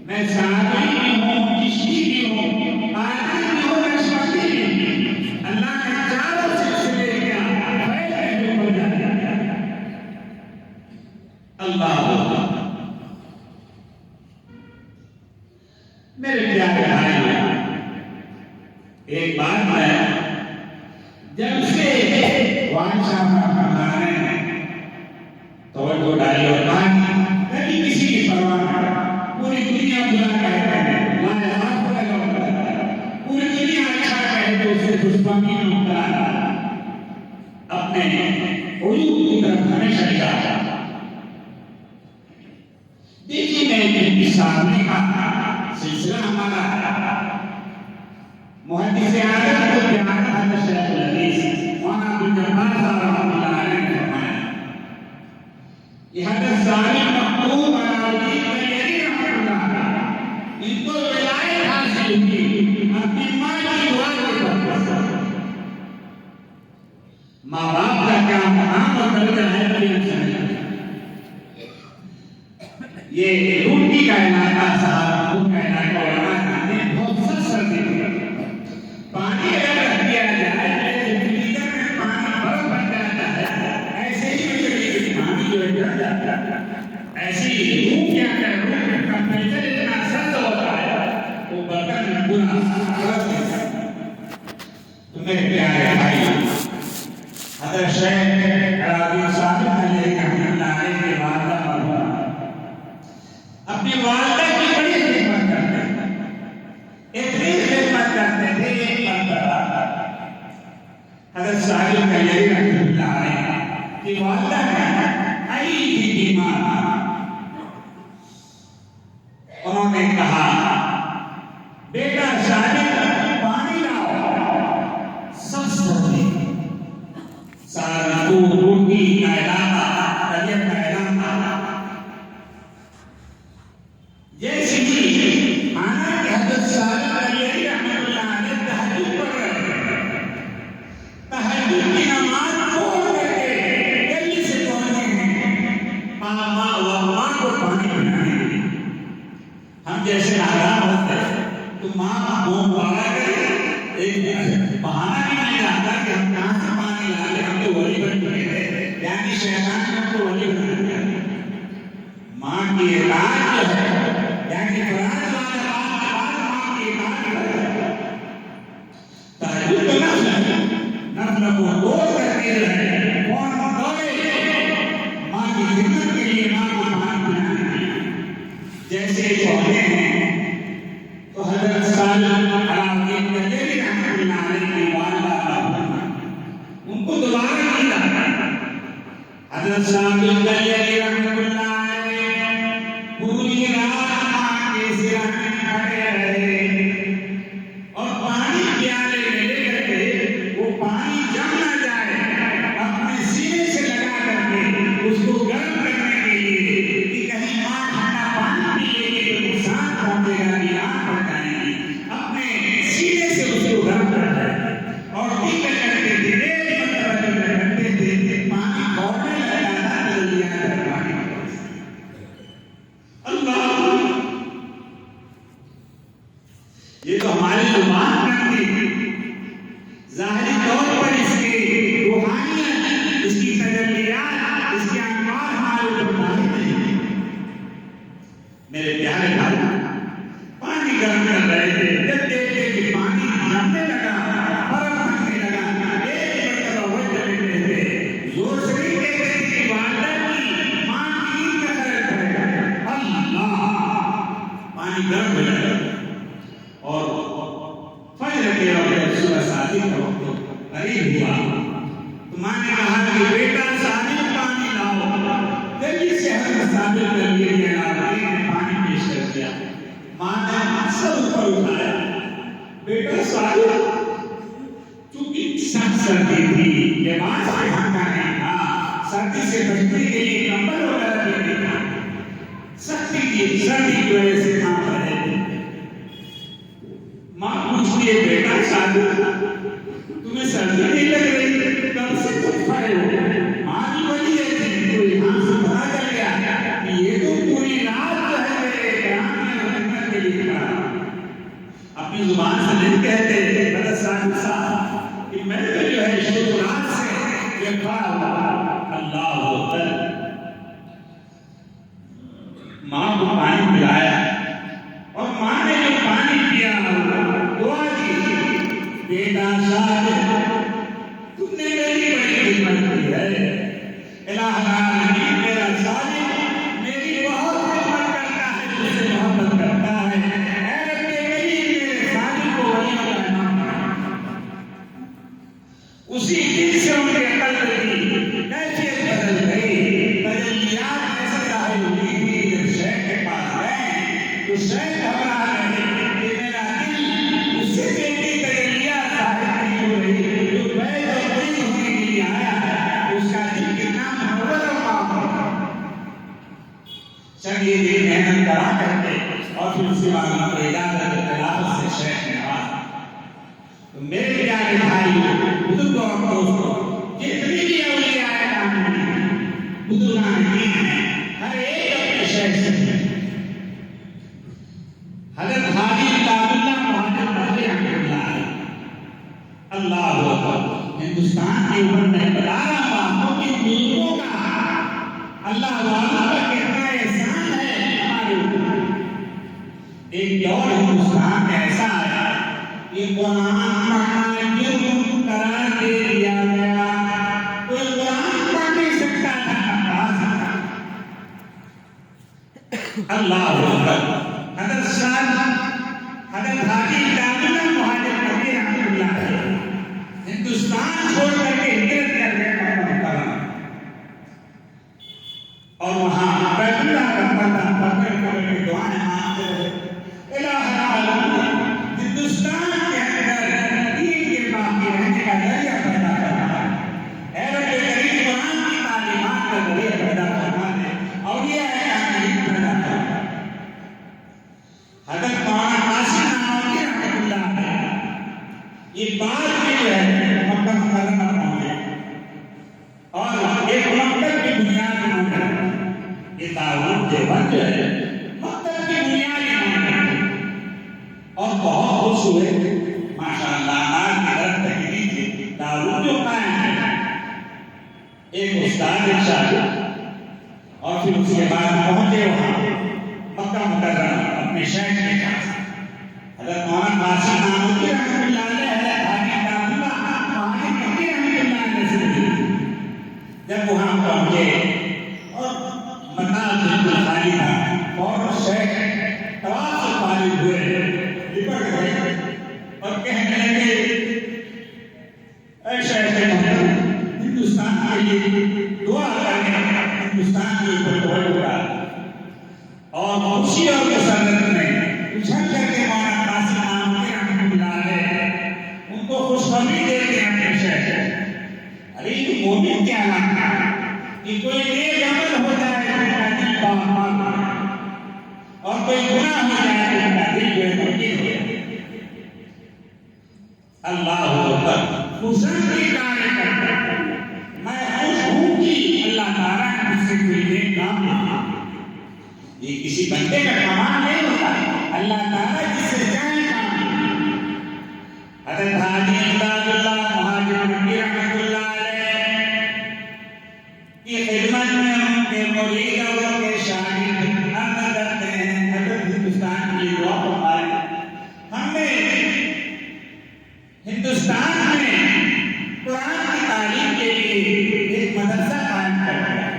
میں صحابی بھی ہوں، چشتی بھی ہوں، قادری بھی ہوں، نقشبندی بھی ہوں، اللہ نے چاروں سلسلے کیا فیض میں جو بن جاتا ہے۔ اللہ میرے پیارے بھائی، ایک بات ہے، جب سے والد صاحب رحمۃ اللہ نے توجہ ڈالی اور کبھی کسی کی پرواہ نہیں، پوری دنیا برا کہتے ہیں لا یعاف لگا ہوتا ہے، پوری دنیا اچھا کہے تو اسے خوشفہمی میں مبتلا اپنے عیوب کی طرف ہمیشہ نگاہ۔ دیکھیے میں ایک سامنے کا سلسلہ ہمارا محدث اعظم کو بیان حضرت شیخ الحدیث مولانا عبدالجبار صاحب رحمۃ اللہ علیہ نے فرمایا کہ حضرت ظالم محبوب علاؤدین کلیری رحمۃ اللہ ان کو ولایت حاصل ہوئی اپنی ماں کی دعا کے برکت۔ ماں باپ کا کیا مقام اور درجہ ہے یہ روٹی کا علاقہ سہارنپور کا علاقہ علماء نے بہت سخت سردی دی، پانی اگر رکھ دیا جائے جیسے فریزر میں پانی برف بن جاتا ہے ایسے ہی پانی جو ہے جل جاتا ہے، ایسی روح کیا کہ روح میں ٹمپریچر اتنا سخت ہوتا ہے وہ برتن میں پورا برف دیتا ہے۔ تو میرے پیارے بھائی، حضرت شیخ علاؤدین صاحب علیہ رحمۃ اللہ علیہ کے والدہ مرحومہ اپنی والدہ کی بڑی خدمت کرتے تھے، اتنی خدمت کرتے تھے ایک مرتبہ حضرت صاحب کلیری رحمۃ اللہ علیہ کی والدہ آئی تھی بیمار، انہوں نے کہا بیٹا صاحب پانی لاؤ، سب سردی، سہارنپور روٹی کا علاقہ، طبیعت کا علاقہ، جیسے کہ مانا کہ حضرت صاحب کلیری رحمۃ اللہ علیہ تہجد پڑھ رہے ہیں، تہجد کی نماز چھوڑ کر کے جلدی سے پہنچے ہیں ماں کو پانی پلانے کے لیے۔ ہم جیسے نادان ہوتے ہیں تو ماں وہ پالا کر ایک بہانہ نہیں مل جاتا کہ ہم کہاں سے پانی لا لے، ہم تو ولی بن چکے تھے، یعنی شیطان نے ہم کو ولی بنا دیا۔ ماں کی اطاعت جو ہے، یعنی قرآن والا بات ماں کی اطاعت ہے۔ تہجد تو نفل ہے، نفل کو توڑ کر کے رہے کون دوڑے ماں کی خدمت کے لیے، ماں کو پانی پلانے۔ جیسے چھوٹے ہیں تو حضرت صالح علیہ الدین رحمۃ اللہ علیہ کی والدہ ان کو دوبارہ نہیں لاتا۔ حضرت صالح علیہ رحمۃ اللہ علیہ پوری رات ماں کے سرانے کھڑے رہے اور پانی پیالے میں لے کر کے وہ پانی جم نہ جائے اپنے سینے سے لگا کر کے اس کو گرم کرنے کے لیے کہ کہیں ماں ٹھنڈا پانی پی لے گی تو نقصان پہنچے گا، بیمار پڑ جائیں گی، اپنے سینے سے اس کو گرم کر جائے اور پی کر کرتے تھے۔ ایک مرتبہ جب کرتے تھے پانی دوڑنے لگا تھا تو لیا کر پانی اللہ، یہ تو ہماری زبان کرتی تھی، ظاہری طور پر اس کی روحانیت، اس کی تجلیات، اس کے انوار ہمارے اوپر ظاہر نہیں۔ میرے پیارے بھائی پانی گرم کر رہے تھے، جب دیکھتے کہ پانی جمنے لگا، برف بننے لگا، ایک مرتبہ وہ چلے تھے، زور سے نہیں کہتے تھے کہ والدہ کی ماں کی نیند کا خیال کرے گا، اللہ پانی گرم ہو جائے گا۔ اور فجر کے وقت صبح صادق کا وقت قریب ہوا تو ماں نے کہا کہ بیٹا صادق پانی لاؤ، جلدی سے حضرت صادق کے لیے نے پانی پیش کر دیا۔ ماں نے سر اوپر اٹھایا، بیٹا صادق چونکہ سخت سردی تھی، لباس پہننا نہیں تھا، سردی سے بچنے کے لیے کمبل وغیرہ بھی نہیں تھا، سختی کی سردی کی وجہ سے کام رہے تھے۔ ماں پوچھتی ہے بیٹا صادق تمہیں سردی نہیں لگ رہی، کب سے تم کھڑے ہو؟ ماں کی ولی ہے تو یہاں سے پتا چل گیا کہ یہ تو پوری رات جو ہے میرے احترام میں خدمت کے لیے کھڑا۔ اپنی زبان سے نہیں کہتے حضرت صادق صاحب کہ میں تو جو ہے شروع رات سے یہ کھڑا ہوا، اللہ اکبر۔ ماں کو پانی پلایا اور ماں نے جو پانی پیا دعا دی، بیٹا صادق تم نے میری بڑی خدمت کی ہے، الہ العالمین میرا صادق میری بہت خدمت کرتا ہے، مجھ سے محبت کرتا ہے، اے رب کریم میرے صادق کو ولی بنانا۔ اسی دن سے ان کے قلب کی کیفیت بدل گئی، تجلیات ایسے ظاہر ہوئی تھی۔ جب شیخ کے پاس گئے تو شیخ گھبرا رہے کہ میرا دل اس سے بیٹی تجلیات ظاہر نہیں ہو رہی، جو بیت اور قریب ہونے کے لیے آیا ہے اس کا دل کتنا منور اور پاک ہوگا۔ چند یہ دن محنت کرا کر کے اور پھر اس کے بعد ان کو اجازت خلافت سے شیخ نے کہا تو میرے پیارے بھائی بزرگوں اور دوستوں، جتنی بھی اولیاء کرام بزرگان دین ہیں، ہر ایک اپنے شیخ سے حضرت حاجی کتاب اللہ مہاجر بحری رحمۃ اللہ علیہ، اللہ اکبر، ہندوستان کے اوپر میں بتا رہا ہوں کہ بزرگوں کا اللہ والوں کا کتنا احسان ہے ہمارے اوپر۔ ایک دور ہندوستان میں ایسا آیا کہ قرآن پڑھنا جرم قرار دے دیا گیا، کوئی قرآن پڑھ نہیں سکتا تھا۔ اللہ اکبر، حضرت صاحب حضرت حاجی کتاب اللہ مہاجر بحری رحمۃ اللہ علیہ ہندوستان چھوڑ کر کے ہجرت کر گئے مکہ مکرمہ، اور وہاں بیت اللہ کا پردہ پکڑ کے دعائیں مانگتے رہے، الہ العالمین ہندوستان کے اندر دین کے باقی رہنے کا ذریعہ پیدا کرنا ہے، اے رب کریم قرآن کی تعلیمات کا ذریعہ پیدا کرنا ہے، اولیاء کاملین پیدا کرنا ہے۔ حضرت مولانا قاسم نانوتوی رحمۃ اللہ علیہ یہ بات میں جو ہے مکہ مکرمہ پہنچے اور ایک مکتب کی بنیاد انہوں نے، یہ دارالعلوم دیوبند جو ہے مکتب کی بنیاد انہوں نے، اور ہوئے ماشاءاللہ آج کی رات تک تھے دارو جو قائم ہے ایک استاد ایک شاگرد اور پھر اس کے بعد پہنچے وہاں مکہ مکرمہ اپنے شہر کے پاس حضرت مولانا قاسم نانوتوی رحمۃ اللہ علیہ حضرت حاجی داؤد اللہ مکی رحمۃ اللہ علیہ سے جب وہاں پہنچے اور مکان بالکل خالی تھا اور شہر طواف سے فارغ ہوئے لپٹ گئے اور کہنے لگے اے شہر محترم ہندوستان کے لیے دعا کریں ہندوستان کے اوپر توجہ ڈال اور خوشی اور مسرت میں اچھل کر کے مولانا قاسم نانوتوی رحمۃ اللہ علیہ ان کو خوشخبری دیتے ہیں اپنے شہر ارے یہ مومن کیا نام کہ کوئی نیک عمل ہو جائے تو ان کا دل پاک اور کوئی گناہ ہو جائے تو ان کا دل جو ہے مطمئن ہو جائے اللہ اکبر خوشخبری کارے کرتا میں خوش ہوں کہ اللہ تعالیٰ نے مجھ سے کوئی نیک کام کیا یہ کسی بندے کا کمال نہیں ہوتا اللہ تعالیٰ جس سے چاہے کام حضرت حاجی امداد اللہ مہاجر مکی رحمۃ اللہ علیہ کی خدمت میں ان کے مرید اور ان کے شاگرد عرض کرتے ہیں حضرت ہندوستان کی دعا فرمائے ہم نے ہندوستان میں قرآن کی تعلیم کے لیے ایک مدرسہ قائم کر دیا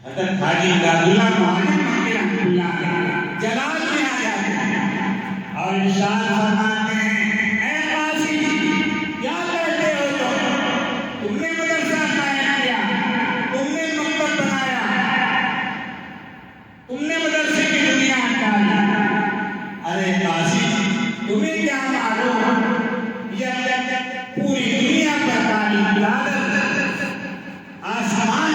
حضرت حاجی امداد اللہ مہاجر مکی رحمۃ اللہ علیہ جلال میں آ جاتے ہیں اور ارشاد فرماتے ہیں اے قاسم کیا کہتے ہو تم نے مدرسہ قائم کیا تم نے مکتب بنایا تم نے مدرسے کی دنیا ڈالی ارے قاسم تمہیں کیا معلوم یہ پوری دنیا پر کالی چادر آسمان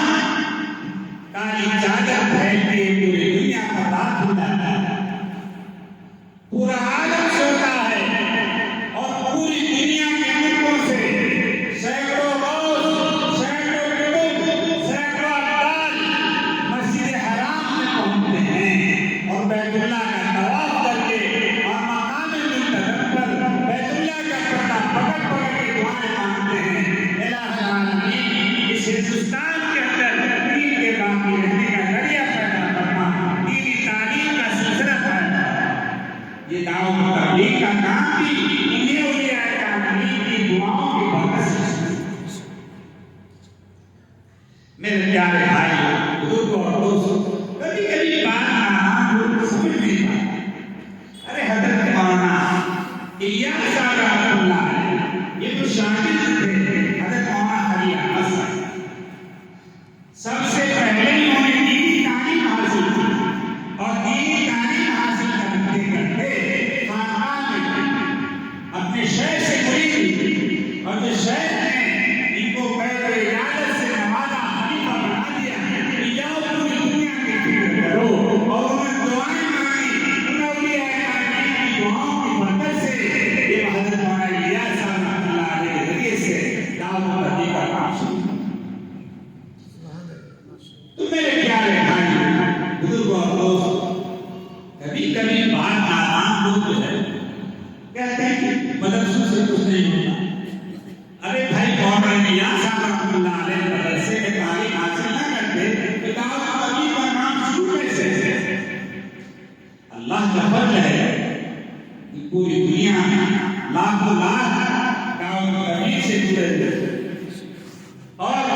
کالی چادر پھیلتی ہے پوری دنیا پر رات ہو جاتا ہے پورا عالم سوتا ہے اور پوری دنیا کے ملکوں سے سینکڑوں روز سینکڑوں قبول سینکڑوں ابدال مسجد حرام میں پہنچتے ہیں اور بیت اللہ کا طواف کر کے اور مقام منتظر پر بیت اللہ کا پردہ پکڑ پکڑ کے دعائیں مانگتے ہیں الہ العالمین اس ہندوستان کے اندر دین کے باقی رہنے کا ذریعہ پیدا کرنا دینی تعلیم کا سلسلہ پیدا یہ دعوت و تبلیغ کا کام بھی انہیں اولیاء کاملین کی دعاؤں کی برکت سے میرے پیارے بھائی بزرگوں اور دوستوں کبھی کبھی بات نادان لوگ سمجھ نہیں پاتے ارے حضرت مولانا الیاس صاحب رحمۃ اللہ علیہ یہ تو شاگرد تھے حضرت مولانا علی احمد صاحب سب سے پہلے انہوں نے دینی تعلیم حاصل کی اور دینی تعلیم حاصل کرتے کرتے خاندان میں اپنے شہر سے مرید اور جو شہر نے ان کو بیت اجازت سے نوازا خلیفہ بنا دیا کہ جاؤ پوری دنیا کی فکر کرو اور انہیں دعائیں مانگی ان اولیاء کاملین کی دعاؤں کی برکت سے یہ حضرت مولانا الیاس صاحب رحمۃ اللہ علیہ کے ذریعے سے دعوت و تبلیغ کا کام شروع تو میرے پیارے بھائی بزرگوں اور دوست کبھی کبھی بات نادان لوگ جو ہے کہتے ہیں کہ مدرسوں سے کچھ نہیں ہوتا ارے بھائی مولانا الیاس صاحب رحمۃ اللہ علیہ مدرسے میں تعلیم حاصل نہ کرتے کہ دعوت و تبلیغ کا کام شروع کیسے اللہ کا فضل ہے کہ پوری دنیا میں لاکھوں لاکھ دعوت و تبلیغ سے جڑے ہوئے اور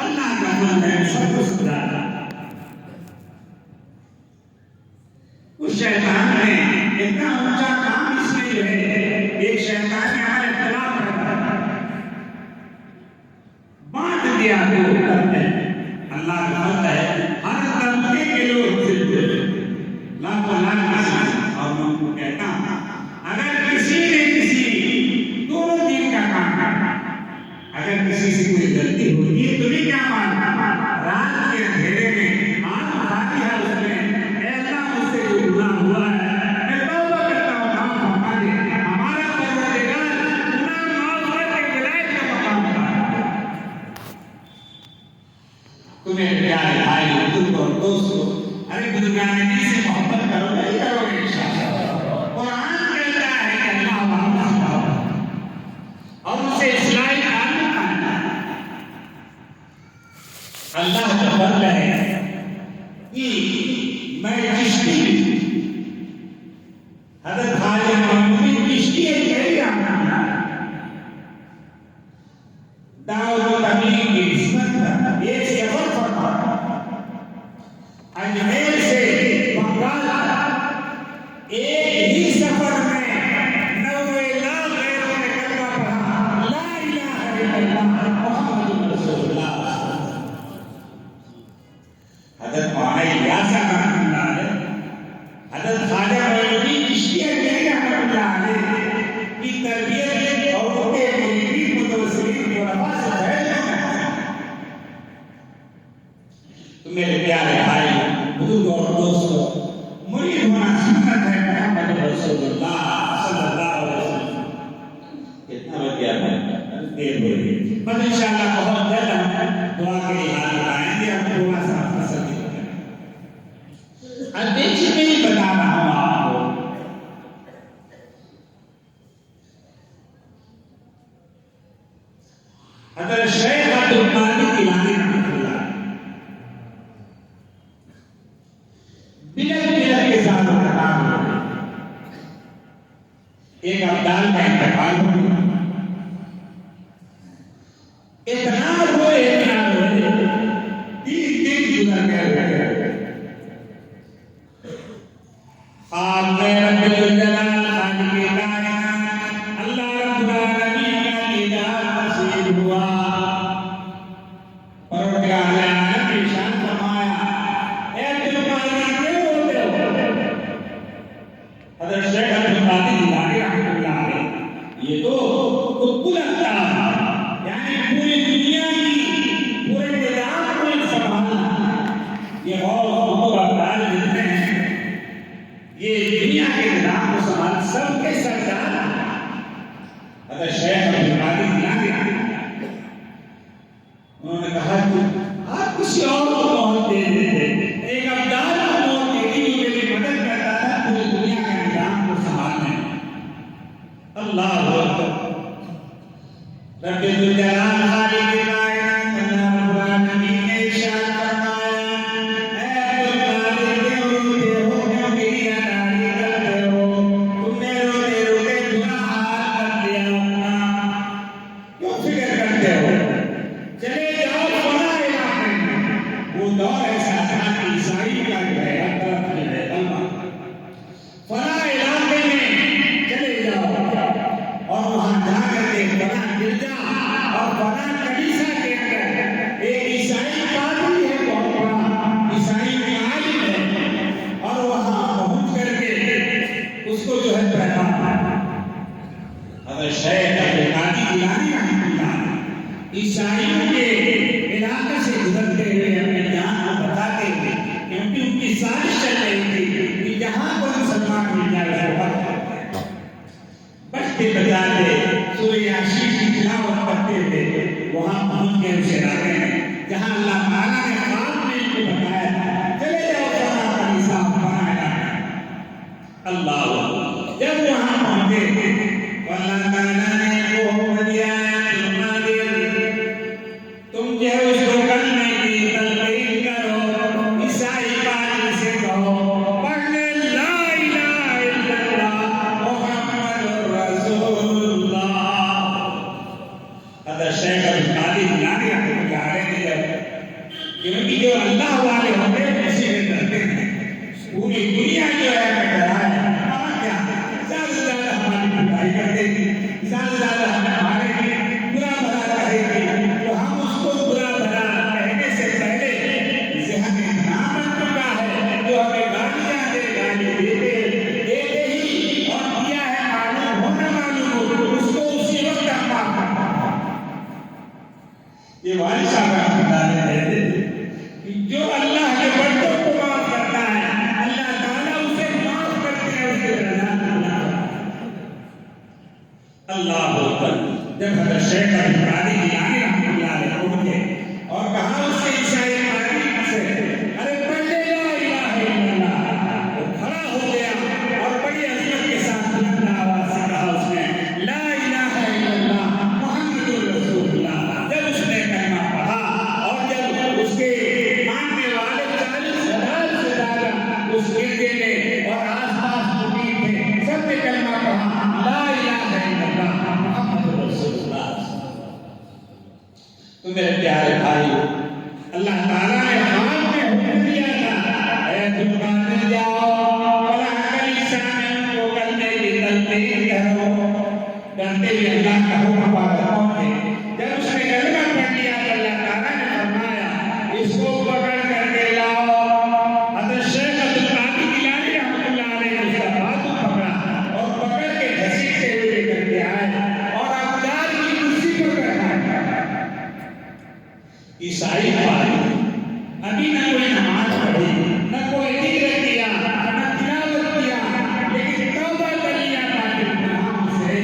اللہ کا فضل ہے سب کو سمجھاتا اس شیطان نے اتنا اونچا کام اس میں جو ہے ایک شیطان نے ہمارے خلاف رکھا بانٹ دیا دو کرتے اللہ کا فضل ہے ہر طبقے کے لوگ سے جڑے لاکھوں لاکھ اور میں ان کو کہتا ہوں اگر کسی نے کسی دونوں دین کا کام کرنا اگر کسی سے کوئی غلطی ہوتی ہے تمہیں کیا ماننا رات کے اندھیرے میں آنکھ اٹھاتی ہے اس میں اے اللہ مجھ سے جو گناہ ہوا ہے میں توبہ کرتا ہوں معاف فرما دے ہمارا پروردگار گناہ معاف کر کے ولایت کا مقام پاتا تمہیں پیارے بھائی بزرگ اور دوستو ارے بزرگان دین سے محبت کرو نہیں کرو گے انشاءاللہ قرآن کہتا ہے حضرت خواجہ معینالدین چشتی الکوفی دعوت و تبلیغ کی نسبت پر ایک سفر فرمایا اجمیر سے بنگال ایک ہی سفر میں 90 لاکھ غیروں نے کلمہ پڑھا لا الہ الا اللہ محمد رسول اللہ. حضرت مولانا الیاس رحمۃ اللہ علیہ حضرت خواجہ معینالدین چشتی الکوفی رحمۃ اللہ علیہ کی تربیت اور ان کے مریدین متوسلین علماء سے تو میرے پیارے بھائی بزرگ اور دوستو مرید ہونا سنت ہے محمد رسول اللہ صلی اللہ علیہ وسلم. کتنا بج گیا ہے؟ دیر ہو گئی. بس انشاءاللہ بہت جلد ہم دعا کے لیے حاضر آئیں گے. ہم تھوڑا سا فصل دیتے ہیں. اب دیکھیے میں ہی بتا رہا ہوں آپ کو حضرت شیخ عبد القادر جیلانی رحمۃ اللہ بلند کے ساتھ انتقال ہو گیا. ایک ابدال کا انتقال ہو گیا. اتنا ہوئے 3 دن گزر گئے. آپ نے رب الجلال خالق کائنات اللہ رب العالمین کا دیدار نصیب ہوا. پروردگار عالم نے ارشاد فرمایا اے عبد القادر کیوں روتے ہو؟ حضرت شیخ عبد القادر جیلانی رحمۃ اللہ علیہ یہ تو قطب الاقطاب یعنی پوری دنیا کی پورے نظام کو سنبھالنا یہ غوث ابدال جتنے ہیں یہ دنیا کے نظام کو سنبھال سب کے سردار حضرت شیخ عبد القادر جیلانی انہوں نے کہا کہ آپ کسی اور کو موت دے دیتے. ایک ابدال کو موت دے دی جو میری مدد کرتا تھا پوری دنیا کے نظام کو سنبھالنے. اللہ اکبر. رب الجلال خالق کائنات اللہ رب العالمین نے ارشاد فرمایا اے عبد القادر کیوں روتے ہو کیوں میری اداری کرتے ہو؟ تم نے روتے روتے برا حال کر دیا اپنا. کیوں فکر کرتے ہو؟ چلے جاؤ فلاں علاقے میں. وہ دور ایسا تھا کہ عیسائی کا جو ہے فلاں علاقے میں چلے جاؤ اور وہاں جا کر کے فلاں گرجا اور فلاں کلیسا کے اندر ایک عیسائی پادری ہے بہت بڑا عیسائی عالم ہے اور وہاں پہنچ کر کے اس کو جو ہے پیغام حضرت شیخ عبد القادر جیلانی رحمۃ اللہ عیسائیوں کے علاقے سے گزرتے ہوئے اپنے جان کو بتاتے ہوئے کیونکہ ان کی سازش چل رہی تھی کہ جہاں پر مسلمان مل جائے وہ بچتے بجاتے سورہ یاسین کی تلاوت کرتے ہوئے وہاں پہنچ گئے اس علاقے میں جہاں اللہ تعالیٰ نے خواب میں ان کو بتایا تھا چلے جاؤ فلاں کلیسا فلاں علاقہ. اللہ جب وہاں پہنچے تو اللہ تعالیٰ نے وہ حکم دیا تم جو ہے اس کو کلمے کی تلقین کرو. عیسائی پادری سے کہو پڑھنے لا الہ الا اللہ محمد رسول اللہ. حضرت شیخ عبد القادر جیلانی رحمۃ اللہ علیہ نے کیونکہ جو اللہ والے ہوتے ہیں اسی میں ڈرتے ہیں. پوری دنیا جو ہے ہمیں ڈرائے کیا زیادہ سے زیادہ ہماری برائی کرتے گی زیادہ سے زیادہ ہمارے برا بھلا کہے گی تو ہم اس کو برا بھلا کہنے سے پہلے ذہن میں نام بن چکا ہے جو ہمیں گالیاں دے گالی دیتے ہی اور کیا ہے معلوم ہونا معلوم اس کو اسی وقت ہم معاف کرنا. یہ والد صاحب رحمۃ اللہ علیہ کہتے تھے کہ جو اللہ کے بندوں کو معاف کرتا ہے اللہ تعالیٰ اسے معاف کرتے ہیں اس کے درجات کو بڑھاتا ہے. اللہ اکبر. جب حضرت شیخ عبد القادر جیلانی رحمۃ اللہ علیہ پہنچے اور کہا اس سے عیسائی پادری سے ارے پڑھ لے لا الہ الا اللہ. وہ کھڑا ہو گیا اور بڑی عظمت کے ساتھ بلند آواز سے کہا اس نے لا الہ الا اللہ محمد رسول اللہ. جب اس نے کلمہ پڑھا اور جب اس کے ماننے والے 40,000 سے زیادہ اس گرجے میں اور آس پاس مقیم تھے سب میرے پیارے بھائی، اللہ تعالیٰ نے خواب میں حکم دیا تھا، اے تم قاتل جاؤ فلاں لسان کو کرنے کی تلقین کرو، ڈرتے ہوئے اللہ کا حکم پا کر پہنچے۔ جب اس نے کلمہ پڑھ لیا تو اللہ تعالیٰ نے فرمایا اس کو پکڑ کر کے لاؤ۔ حضرت شیخ عبد القادر جیلانی رحمۃ اللہ علیہ نے اس کا بازو پکڑا اور پکڑ کے گھسیٹتے ہوئے لے کر کے آئے اور ابدال کی کرسی پر بیٹھایا۔ عیسائی بھائی ابھی نہ کوئی نماز پڑھی، نہ کوئی ذکر کیا، نہ تلاوت کیا، لیکن توبہ کر لیا پاک گناہوں سے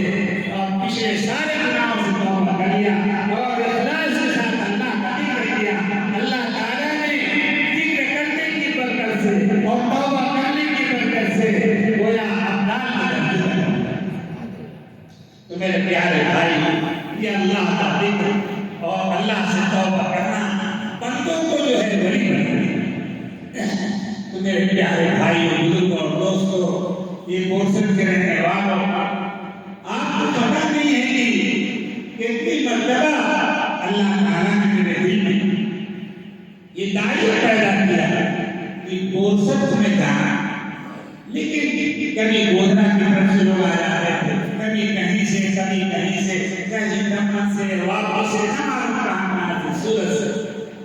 اور پچھلے سارے گناہوں سے توبہ کر لیا اور اخلاص کے ساتھ اللہ کا ذکر کیا۔ اللہ تعالیٰ نے ذکر کرنے کی برکت سے اور توبہ کرنے کی برکت سے گویا ابدال کی تبدیل کر دیا۔ تو میرے پیارے بھائی، یہ اللہ کا ذکر اور اللہ سے توبہ کرنا بندوں کو جو ہے بڑی بڑی۔ تو میرے پیارے بھائی بزرگوں اور دوستوں، یہ بورسن کے رہنے والوں، آپ کو پتہ نہیں ہے کہ کتنی مرتبہ اللہ تعالیٰ نے میرے دل میں یہ داعیت پیدا کیا کہ بورسن میں جانا، لیکن کبھی گودرا کی طرف سے لوگ آ جاتے تھے، کبھی کہیں سے، کبھی کہیں سے، کہیں دمن سے، واپس سے، ہمارا کام سورج سے،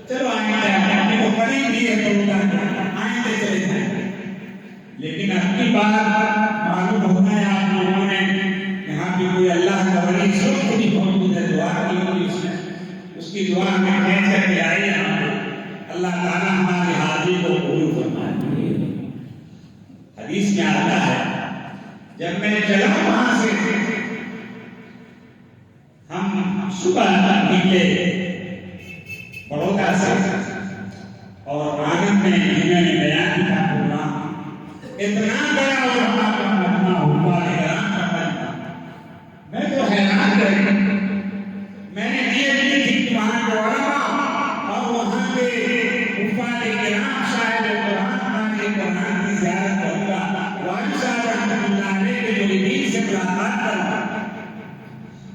چلو آئندہ اپنے کو قریب بھی ہے تو آئندہ چلے جائیں۔ لیکن اپنی بات معلوم ہوتا ہے آپ لوگوں نے یہاں بھی کوئی اللہ کا ولی سب کو بھی موجود ہے، دعا کی ہوئی اس کی دعا میں کہہ کر کے آئے ہم، اللہ تعالیٰ ہماری حاضری کو قبول فرمائے۔ حدیث میں آتا ہے جب میں چلا وہاں سے، ہم صبح نکلے بڑودہ سے اور آنگن میں انہوں نے بیان کا پروگرام اتنا بڑا اور اپنا ہوا حیران کا بنتا، میں تو حیران رہ گیا۔ میں نے یہ تھی کہ وہاں کے علماء اور وہاں کے حفاظ کرام صاحب قرآن کی زیارت کروں گا، والد صاحب رحمۃ اللہ علیہ کے مریدین سے ملاقات کروں،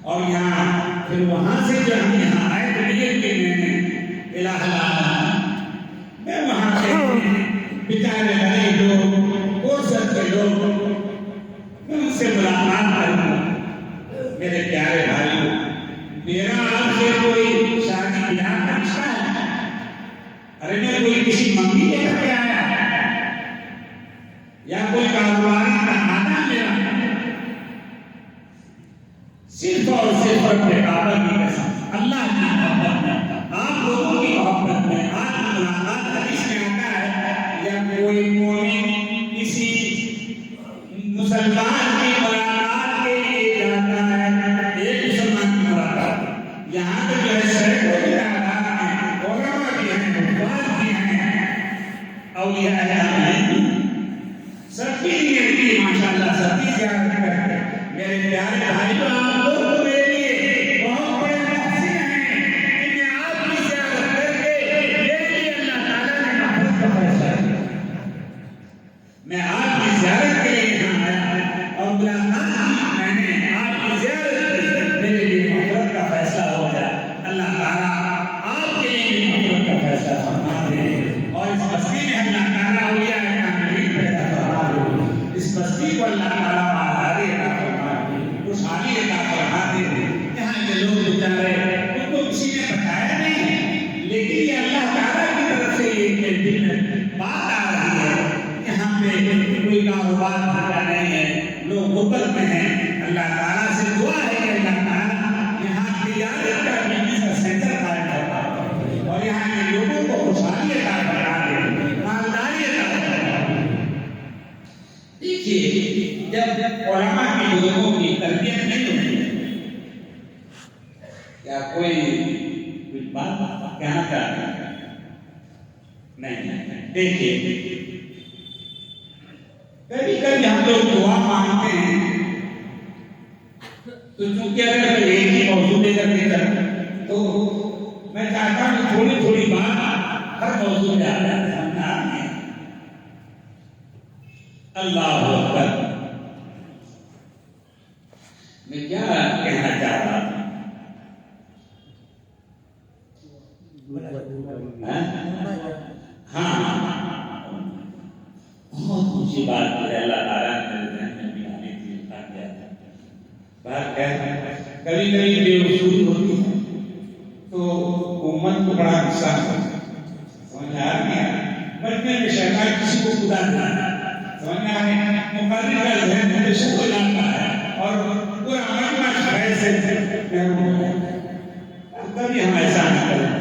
اور یہاں پھر وہاں سے جو ہم یہاں آئے تو نیت کے میں نے الہ العالمین، میں وہاں سے بیچارے غریب لوگ، بورسن کے لوگ، میں ان سے ملاقات کروں گا۔ میرے پیارے بھائیوں، میرا آپ سے کوئی شادی بیاہ کا رشتہ ہے؟ ارے میں کوئی کسی منگی لے کر کے آیا یا کوئی کاروباری تنخواہ میرا، صرف اور صرف اپنے کعبہ کی قسم، اللہ کی محبت میں، آپ لوگوں کی محبت میں، آج ملاقات حدیث میں آتا ہے یا کوئی مومن کسی مسلمان کی ملاقات کے لیے جاتا ہے، ایک مسلمان کی ملاقات، یہاں پہ جو ہے سینکڑوں کی تعداد میں علماء بھی ہیں، حفاظ بھی ہیں، اولیاء ہیں، سب کی نیت کی ماشاءاللہ سب کی زیارت کرتے ہیں۔ میرے پیارے بھائیوں، آپ لوگ میرے لیے بہت بڑے محسن ہیں کہ میں آپ کی زیارت کر کے میرے لیے اللہ تعالیٰ نے محبت کا فیصلہ کیا۔ میں آپ کی زیارت کے لیے یہاں آیا اور میں نے آپ کی زیارت کی، میرے لیے محبت کا فیصلہ ہو گیا۔ اللہ تعالیٰ آپ کے لیے بھی محبت کا فیصلہ فرما دے اور اس بستی میں اللہ تعالیٰ اولیاء کاملین پیدا فرما دے، اس بستی کو اللہ تعالیٰ آبادی عطا فرما دے، خوشحالی عطا فرما دے۔ یہاں کے لوگ بیچارے ان کو کسی نے بتایا نہیں، لیکن یہ اللہ تعالیٰ کی طرف سے یہ دل میں بات آ رہی ہے، یہاں پہ کوئی کاروبار دھندا نہیں ہے، لوگ غربت میں ہیں۔ اللہ تعالیٰ سے دعا ہے کہ اللہ تعالیٰ یہاں تجارت کا بزنس کا سینٹر قائم کرتا ہے اور یہاں کے لوگوں کو خوشحالی عطا فرما دے، مالداری عطا فرما دے۔ دیکھیے، جب علماء کے لوگوں کی تربیت نہیں ہوتی ہے، کیا کوئی بات کہنا چاہتا ہے؟ نہیں۔ دیکھیے، کبھی کبھی ہم لوگ دعا مانگتے ہیں تو چونکہ اگر میں ایک ہی موضوع لے کر کے چلوں تو میں چاہتا ہوں تھوڑی تھوڑی بات ہر موضوع میں آ جائے۔ اللہ اکبر، میں کیا کہنا چاہ رہا ہوں؟ بات کبھی کبھی بے اصولی ہوتی ہے تو امت کو بڑا نقصان ہوتا ہے. سمجھ آ گیا؟ بچپن میں شیطان کسی کو خدا نہ سمجھ آ گیا. مقرر کا ذہن ہمیشہ کو جانتا ہے اور پورا عمل شرائع سے محروم ہے. کبھی ہم ایسا نہ کریں.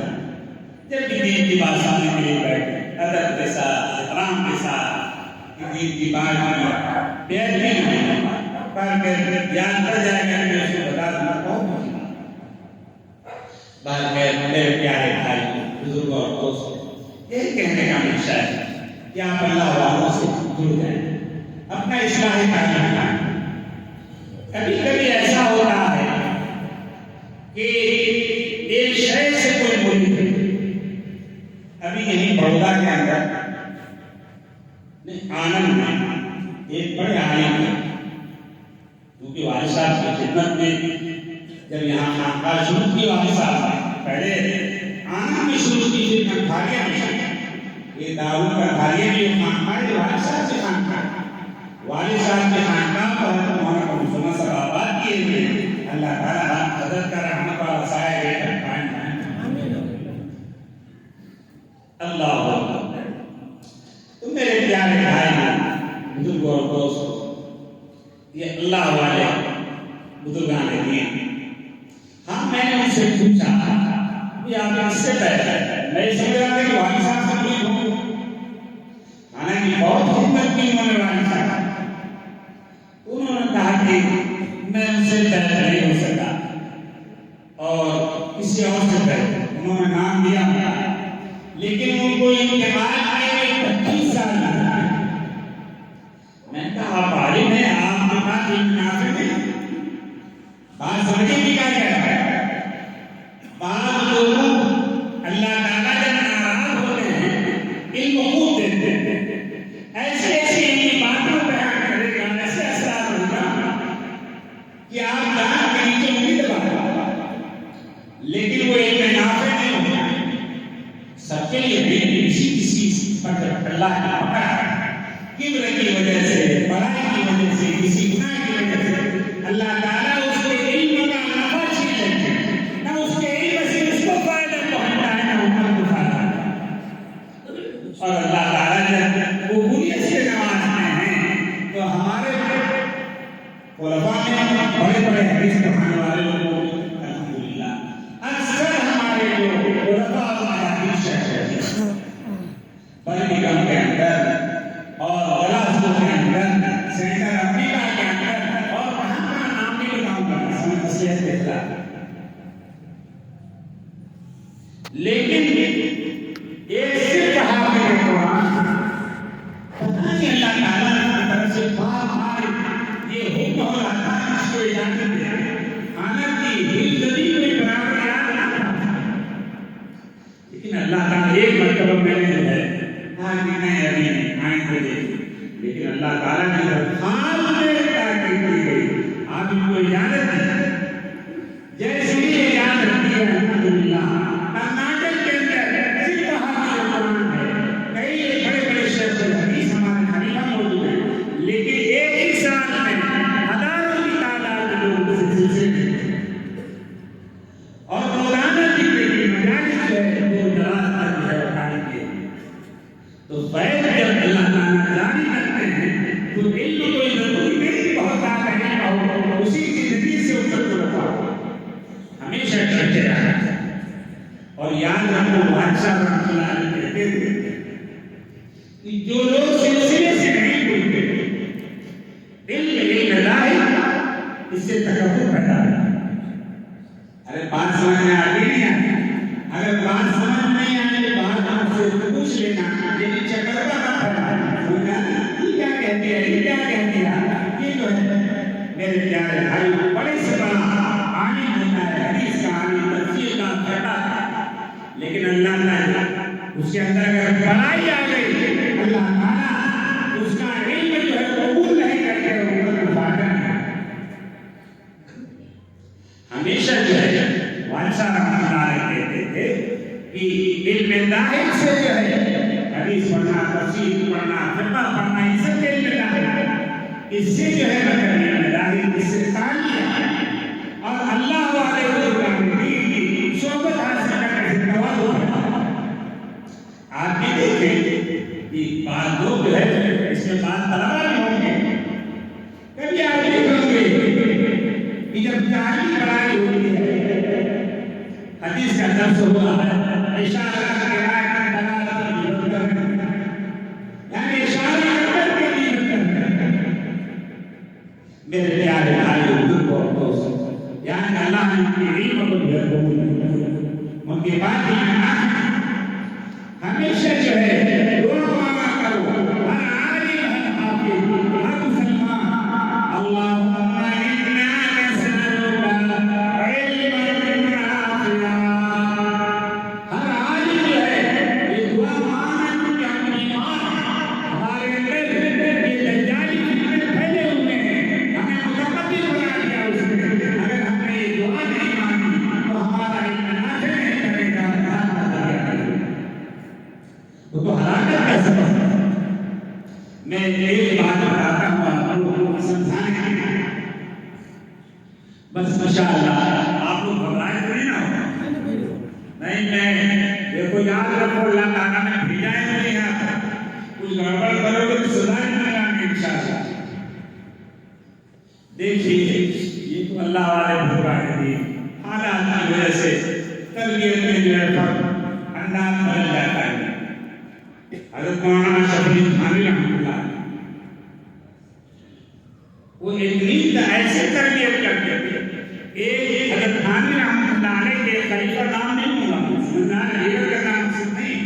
جب بھی دین کی بات سامنے کے لیے بیٹھے ادب کے ساتھ احترام کے ساتھ دین کی بات بے ادبی نہیں کر کے یاد کر جائے گا کہ اس کو بتا دوں کون بات ہے. میرے پیارے بھائی بزرگ اور دوست یہ کہنے کا منشا ہے کہ آپ اللہ والوں سے جڑ جائیں اپنا اصلاحی تعلیم کریں. کبھی کبھی ایسا ہوتا ہے کہ ایک شہر سے کوئی بولی ہے. ابھی یہیں بڑودہ کے اندر آنند میں ایک بڑے عالم ہیں کیونکہ والد صاحب کی خدمت میں جب یہاں خانقاہ شروع کی والد صاحب نے پہلے آنند میں شروع کی پھر کنٹھاریہ میں یہ دارو کنٹھاریہ میں یہ خانقاہ جو والد صاحب سے خانقاہ والد صاحب کے خانقاہ پر مولانا ابو سنہ صاحب آباد کیے ہوئے. اللہ تعالیٰ حضرت کا رحمت اور وسائے رہے اللہ. تو میرے پیارے بھائی بزرگ اور دوست یہ اللہ والے بزرگان نے دیے. ہاں میں نے ان سے پوچھا کہ آپ اس سے پہلے میں سمجھ رہا تھا کہ والد صاحب سے کوئی ہوں حالانکہ بہت خدمت کی انہوں نے والد صاحب. انہوں نے کہا کہ میں ان سے پہلے نہیں ہو سکا اور کسی اور سے پہلے انہوں نے نام دیا لیکن ان کو انتقال آئے 25 سال لگا. میں نے کہا آپ عالم ہیں آپ کے پاس منافع نہیں بات سمجھے بھی کیا کہہ رہا ہے. بعض لوگ اللہ تعالیٰ جب ناراض ہوتے ہیں علم خوب دیتے ہیں ایسے ایسی باتوں بیان کرے گا ایسے اثرات ہوگا کہ آپ دان کے نیچے امید بات لیکن وہ علم نافع نہیں ہوتا. سب کے لیے کسی پر اللہ کا پکڑ کبر کی وجہ سے بڑائی کی وجہ سے کسی گناہ کی وجہ سے اللہ تعالیٰ اس کے علم کا نفع چھین لیتے ہیں. نہ اس کے علم سے اس کو فائدہ پہنچتا ہے نہ امت کو فائدہ. اور اللہ تعالیٰ جب قبولیت سے نوازتے ہیں تو ہمارے علماء میں بڑے بڑے حدیث پڑھانے والے لوگوں الحمدللہ اکثر ہمارے جو علماء برمنگھم کے اندر اور گلاسگو کے اندر سینٹر امریکہ کے اندر اور وہاں کا نام بھی بتاؤں گا مسئلے کے خلاف. لیکن ایک صرف حافظ قرآن پتہ نہیں اللہ تعالیٰ کی طرف سے یہ حکم ہو رہا تھا اس کو اجازت دے حالانکہ دل میں برابر یاد رکھا لیکن اللہ تعالیٰ ایک مرتبہ میں نے لیکن اللہ تعالیٰ کی درخواست میں تاکید کی گئی آپ ان کو اجازت دی جیسے ہی اجازت دی الحمدللہ کرناٹک کے اندر صرف حافظ قرآن ہے. کئی بڑے بڑے شیخ الحدیث ہمارے خلیفہ موجود ہیں لیکن ایک ہی سال میں ہزاروں کی تعداد میں لوگ اس سلسلے میں اور مولانا ذکر کی مجالس جو ہے وہ دراز تک ہے اٹھانے کے. تو فیض جب اللہ تعالیٰ جاری کرتے ہیں تو علم کوئی ضروری نہیں بہت آتا ہے اسی زندگی سے اتر کو رکھا ہمیشہ کرتے رہا. اور یاد رکھو بادشاہ رحمۃ اللہ علیہ کہتے تھے کہ جو لوگ سلسلے سے نہیں بولتے علم لاہر اس سے تکبر پیدا ہوتا ہے. ارے بات سمجھ میں آگے نہیں آتی. اگر بات سمجھ نہیں آئے تو بات آپ سے پوچھ لینا لیکن چکر کا نہ پھیلانا یہ کیا کہتی ہے یہ کیا کہتی ہے. یہ جو ہے میرے پیارے بھائی بڑے سے بڑا عالم ہوتا ہے حدیث کا عالم تفسیر کا فقہ لیکن اللہ تعالیٰ اس کے اندر اگر بڑائی آ گئی اللہ تعالیٰ اس کا علم جو ہے قبول نہیں کرتے امت کو فائدہ نہیں. ہمیشہ جو ہے والد رحمۃ اللہ علیہ کہتے تھے کہ علم ظاہر سے جو ہے حدیث پڑھنا تفسیر پڑھنا فقہ پڑھنا یہ سب علم ظاہر اس سے جو ہے مگر علم ظاہر ظاہر استحصال کیا اور اللہ والے کی صحبت حاصل کرنے سے تواضع کرنا۔ آپ بھی دیکھیں کہ بعض لوگ جو ہے اس میں بعض طلبا بھی ہوں گے، کبھی آپ دیکھیں گے کہ جب تعلیم پڑھائی ہوتی ہے، حدیث کا درس ہو رہا ہے، اشارہ میرے پیارے بھائی بزرگوں اور دوستوں، یعنی اللہ نے ان کی علم کو جو ہے ان کی بات ہمیشہ جو ہے دعا مانگا کرو، ہر عالم ہر حافظ ہر مسلمان اللہم انا نسألک علما نافعا، ہر عالم جو ہے یہ دعا مانگا کہ اپنی ایمان ہمارے اندر یہ دجالی فتنے پھیلے ہوئے ہیں، ہمیں متقبل بنا دیا اس نے، اگر ہم نے یہ دعا نہیں مانگی تو ہمارا علم نافع نہیں کرے گا، وہ تو ہلاکت کا سبب ہے۔ میں ایک بات بتاتا ہوں آپ لوگوں کو سمجھانے کے لیے، بس ماشاءاللہ آپ لوگ گھبرائے تھوڑی نہ ہو، نہیں میں دیکھو یاد رکھو اللہ تعالیٰ نے بھیجا ہے مجھے یہاں پر، کچھ گڑبڑ کرو گے تو سزا نہیں ملے گا انشاءاللہ۔ دیکھیے یہ تو اللہ والے بھگانے دی حالات کی وجہ سے تربیت میں جو ہے فرق انداز بدل جاتا ہے۔ حضرت مولانا شفیع تھانوی رحمۃ اللہ وہ اتنی ایسے تربیت کرتے تھے، ایک حضرت تھانوی رحمۃ اللہ علیہ کے خلیفہ نام نہیں ملا، سلطان علی کا نام مقصود نہیں،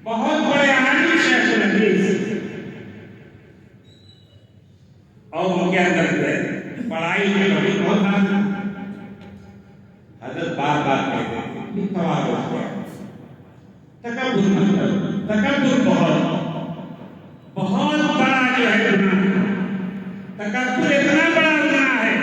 بہت بڑے عالم شیخ الحدیث، اور ان کے اندر جو ہے پڑھائی میں کبھی بہت حاضر، حضرت بار بار کہتے ہیں تواضع کرو، تکبر مت کرو، تکبر بہت بڑا جو ہے گناہ، تکبر اتنا بڑا گناہ ہے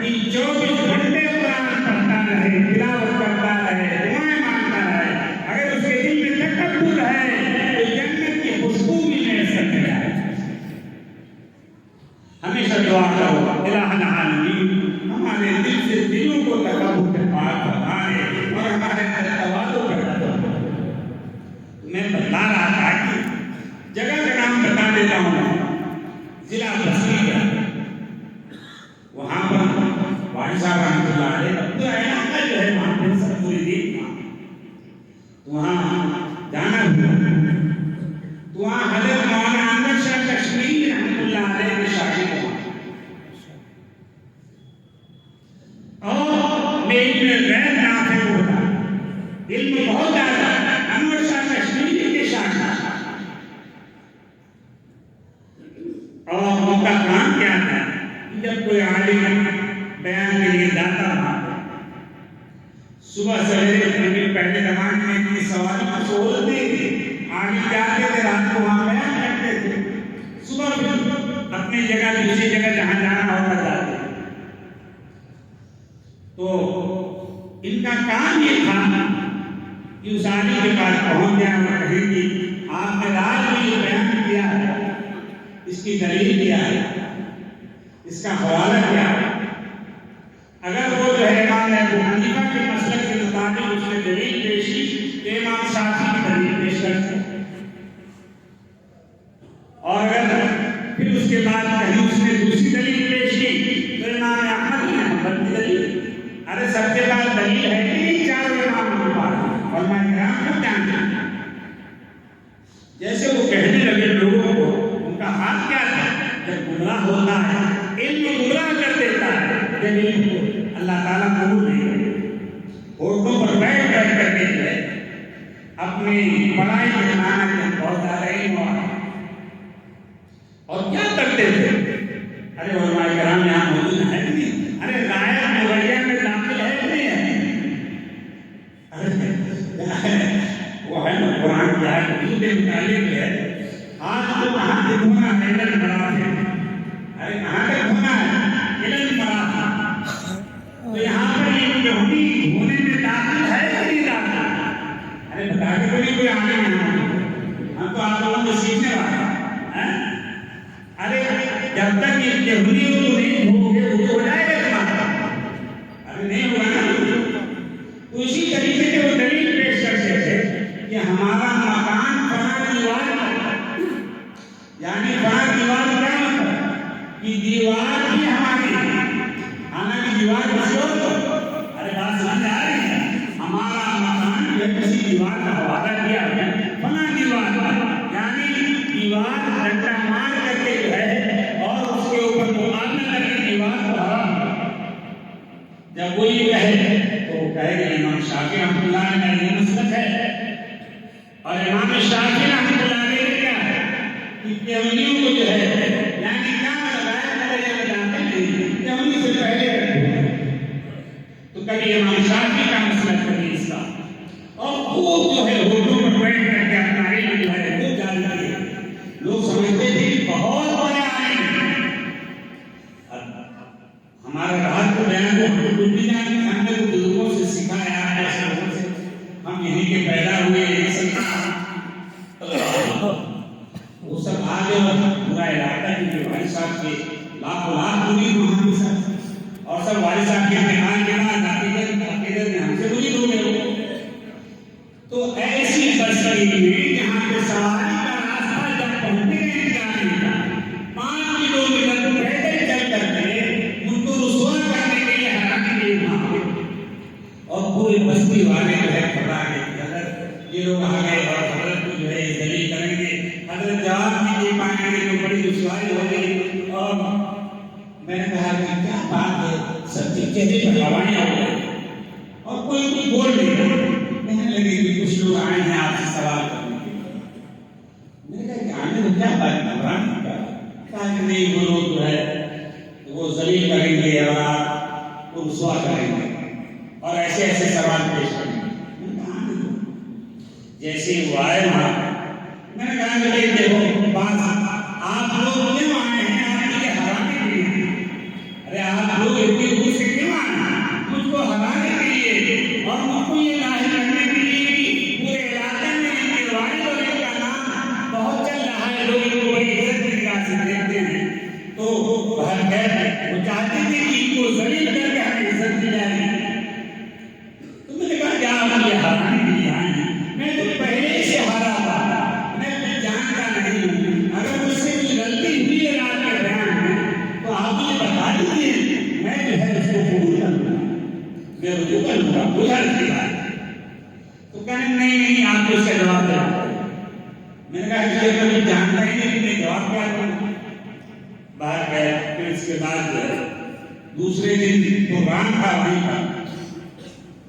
کہ 24 گھنٹے قرآن پڑھتا رہے، تلاوت کرتا رہے، دعائیں مانگتا رہے، اگر اس کے دل میں تکبر ہے تو جنت کی خوشبو بھی میسر نہیں آئے۔ ہمیشہ دعا کرو الہ العالمین ہمارے دل سے دلوں کو تکبر سے پاک بنائے اور ہمارے تواضع پیدا کرے۔ میں بتا رہا تھا کہ جگہ کا نام بتا دیتا ہوں، ضلع بستی کا، وہاں پر واحد صاحب رحمۃ اللہ علیہ اب تو علاقہ جو ہے وہاں پہ سب پوری دین تھا، وہاں جانا ہوا تو وہاں حضرت مولانا انور شاہ کشمیری رحمۃ اللہ علیہ کے شاگرد ہوا، اور میں علم غیر نافع ہوتا، علم بہت زیادہ، انور شاہ کشمیری کے شاگرد، اور ان کا کام کیا تھا کہ جب کوئی عالم بیان کے لیے جاتا تھا، صبح سویرے پہلے زمانے میں اتنی سواری کی سہولت نہیں تھی، عالم جاتے تھے رات کو وہاں بیان کرتے تھے، صبح پھر اپنی جگہ دوسری جگہ جہاں جانا ہوتا جاتے، تو ان کا کام یہ تھا کہ اس عالم کے پاس پہنچ جائے اور کہیں کہ آپ نے رات میں یہ بیان کیا ہے، اس کی دلیل کیا ہے، اس کا حوالہ کیا ہے، اگر وہ جو ہے امام ابو حنیفہ کے مسلک کے مطابق اس نے دلیل پیش کی تو امام شافعی کی دلیل پیش کرتے ہیں، اور اگر پھر اس کے بعد کہیں اس نے دوسری دلیل پیش کی تو امام احمد بن حنبل کی دلیل، ارے سب کے بعد دلیل ہے کہ نہیں چاروں امام کے پاس، اور میں کرام کو جانتے ہیں، جیسے وہ کہنے لگے لوگوں کو، ان کا حال کیا تھا، جب گمراہ ہوتا ہے علم گمراہ کر دیتا ہے، جب علم کو اللہ تعالیٰ قبول نہیں کرے، ہوٹوں پر بیٹھ کر کے جو ہے اپنی پڑھائی کے معنی میں بہت زیادہ علم اور کیا کرتے تھے، ارے علماء کرام یہاں موجود ہے کہ نہیں، ارے غائب مویہ میں داخل ہے کہ نہیں ہے، وہ ہے نا قرآن کی آیت کے متعلق ہے، آج تو کہاں سے دھونا ہے علم مراد ہے، ارے کہاں سے دھونا ہے علم مراد ہے، تو یہاں پر یہ یہودی ہونے میں داخل ہے کہ نہیں داخل، ارے بتا کے کوئی عالم نہیں، ہم تو آپ لوگوں کو سیکھنے والا ہیں، ارے جب تک یہ کہنی ہو تو نہیں ہو گے وہ ہو جائے گا تمہارا، ارے نہیں ہوگا نا۔ تو اسی طریقے سے وہ دلیل پیش کرتے تھے کہ ہمارا مکان فلاں دیوار پر، یعنی فلاں دیوار کیا مطلب کہ دیوار بھی ہماری ہے، حالانکہ دیوار کسی اور کو، ارے بات سمجھ آ رہی ہے، ہمارا مکان جو ہے کسی دیوار کا حوالہ دیا ہے فلاں دیوار پر، یعنی دیوار ڈنڈا مار کر کے جو ہے اور اس کے اوپر مقابلہ کر کے دیوار کو حرام ہے۔ جب وہ یہ کہے تو وہ کہے کہ امام شافعی رحمۃ اللہ علیہ کا یہ مسلک ہے، اور امام شافعی رحمۃ اللہ علیہ نے کیا ہے کہ کہنیوں کو جو ہے یعنی کیا لگایا کرے جاتے نہیں کہنی سے پہلے رکھو، تو کبھی امام شافعی کا مسلک کبھی اس کا، اور خوب جو ہے ہوٹوں پر بیٹھ کر کے اپنا علم جو ہے خوب جاری کیا۔ لوگ سمجھتے تھے کہ بہت بڑے عالم ہیں، ہمارا رات کو بیان کو ہم کو بھی جانتے ہیں، ہم نے تو بزرگوں سے سکھایا ہے، ایسے لوگوں سے ہم یہیں کے پیدا ہوئے یہیں سیکھا، وہ سب آگے پورا علاقہ کی جو والد صاحب کے لاکھوں لاکھ مرید وہاں کے ساتھ، اور سب والد صاحب کے امتحان کے بعد عقیدت میں ہم سے مرید ہو گئے۔ تو ایسی بستی میں جہاں پہ سواری کا راستہ جب پہنچنے کا انتظار نہیں تھا، 5 کلومیٹر پیدل چل کر کے ان کو رسوا کرنے کے لیے ہرانے کے لیے وہاں پہ، اور پورے بستی والے جو ہے گھبرا گئے کہ حضرت یہ لوگ آ گئے اور حضرت کو جو ہے یہ ذلیل کریں گے، حضرت جواب نہیں دے پائیں گے تو بڑی رسوائی ہو گئی۔ اور میں نے کہا کہ کیا بات ہے، سب کے چہرے پر ہوائیاں ہو گئی اور کوئی کوئی بول نہیں رہا۔ کہنے لگے کہ کچھ لوگ آئے ہیں آپ سے سوال کرنے کے لیے۔ میں نے کہا کہ آنے میں کیا بات گھبرانے کا، کہا کہ نہیں وہ لوگ جو ہے وہ ذلیل کریں گے اور آپ کو رسوا کریں گے اور ایسے ایسے سوال پیش کریں گے۔ میں نے کہا آنے دو، جیسے وہ آئے وہاں میں نے کہا کہ دیکھو بات آپ لوگ کیوں آئے ہیں، آپ مجھے ہرانے کے لیے، ارے آپ لوگ اتنی دور سے کیوں آئے مجھ کو ہرانے کے لیے اور مجھ کو یہ ظاہر کرنے کے لیے کہ پورے علاقے میں ان کے والد اور ان کا نام بہت چل رہا ہے، لوگ ان کو بڑی عزت کی نگاہ سے دیکھتے ہیں، تو بہرکیف وہ چاہتے تھے کہ ان کو ذلیل کر کے ہمیں عزت دی جائے۔ تو میں نے کہا کہ آپ مجھے ہرانے کے لیے آئے ہیں، میں تو پہلے سے ہارا تھا، میں جانتا نہیں ہوں، اگر مجھ سے کوئی غلطی ہوئی ہے رات کے بیان میں تو آپ مجھے بتا دیجیے، میں جو ہے اس کو قبول کر لوں گا، میں رجوع کر لوں گا، کوئی حرج کی بات۔ تو کہنے نہیں آپ کو اس کا جواب دینا پڑے گا۔ میں نے کہا کہ کبھی جانتا ہی نہیں کہ میں جواب کیا کروں۔ باہر گیا، پھر اس کے بعد دوسرے دن پروگرام تھا وہیں کا،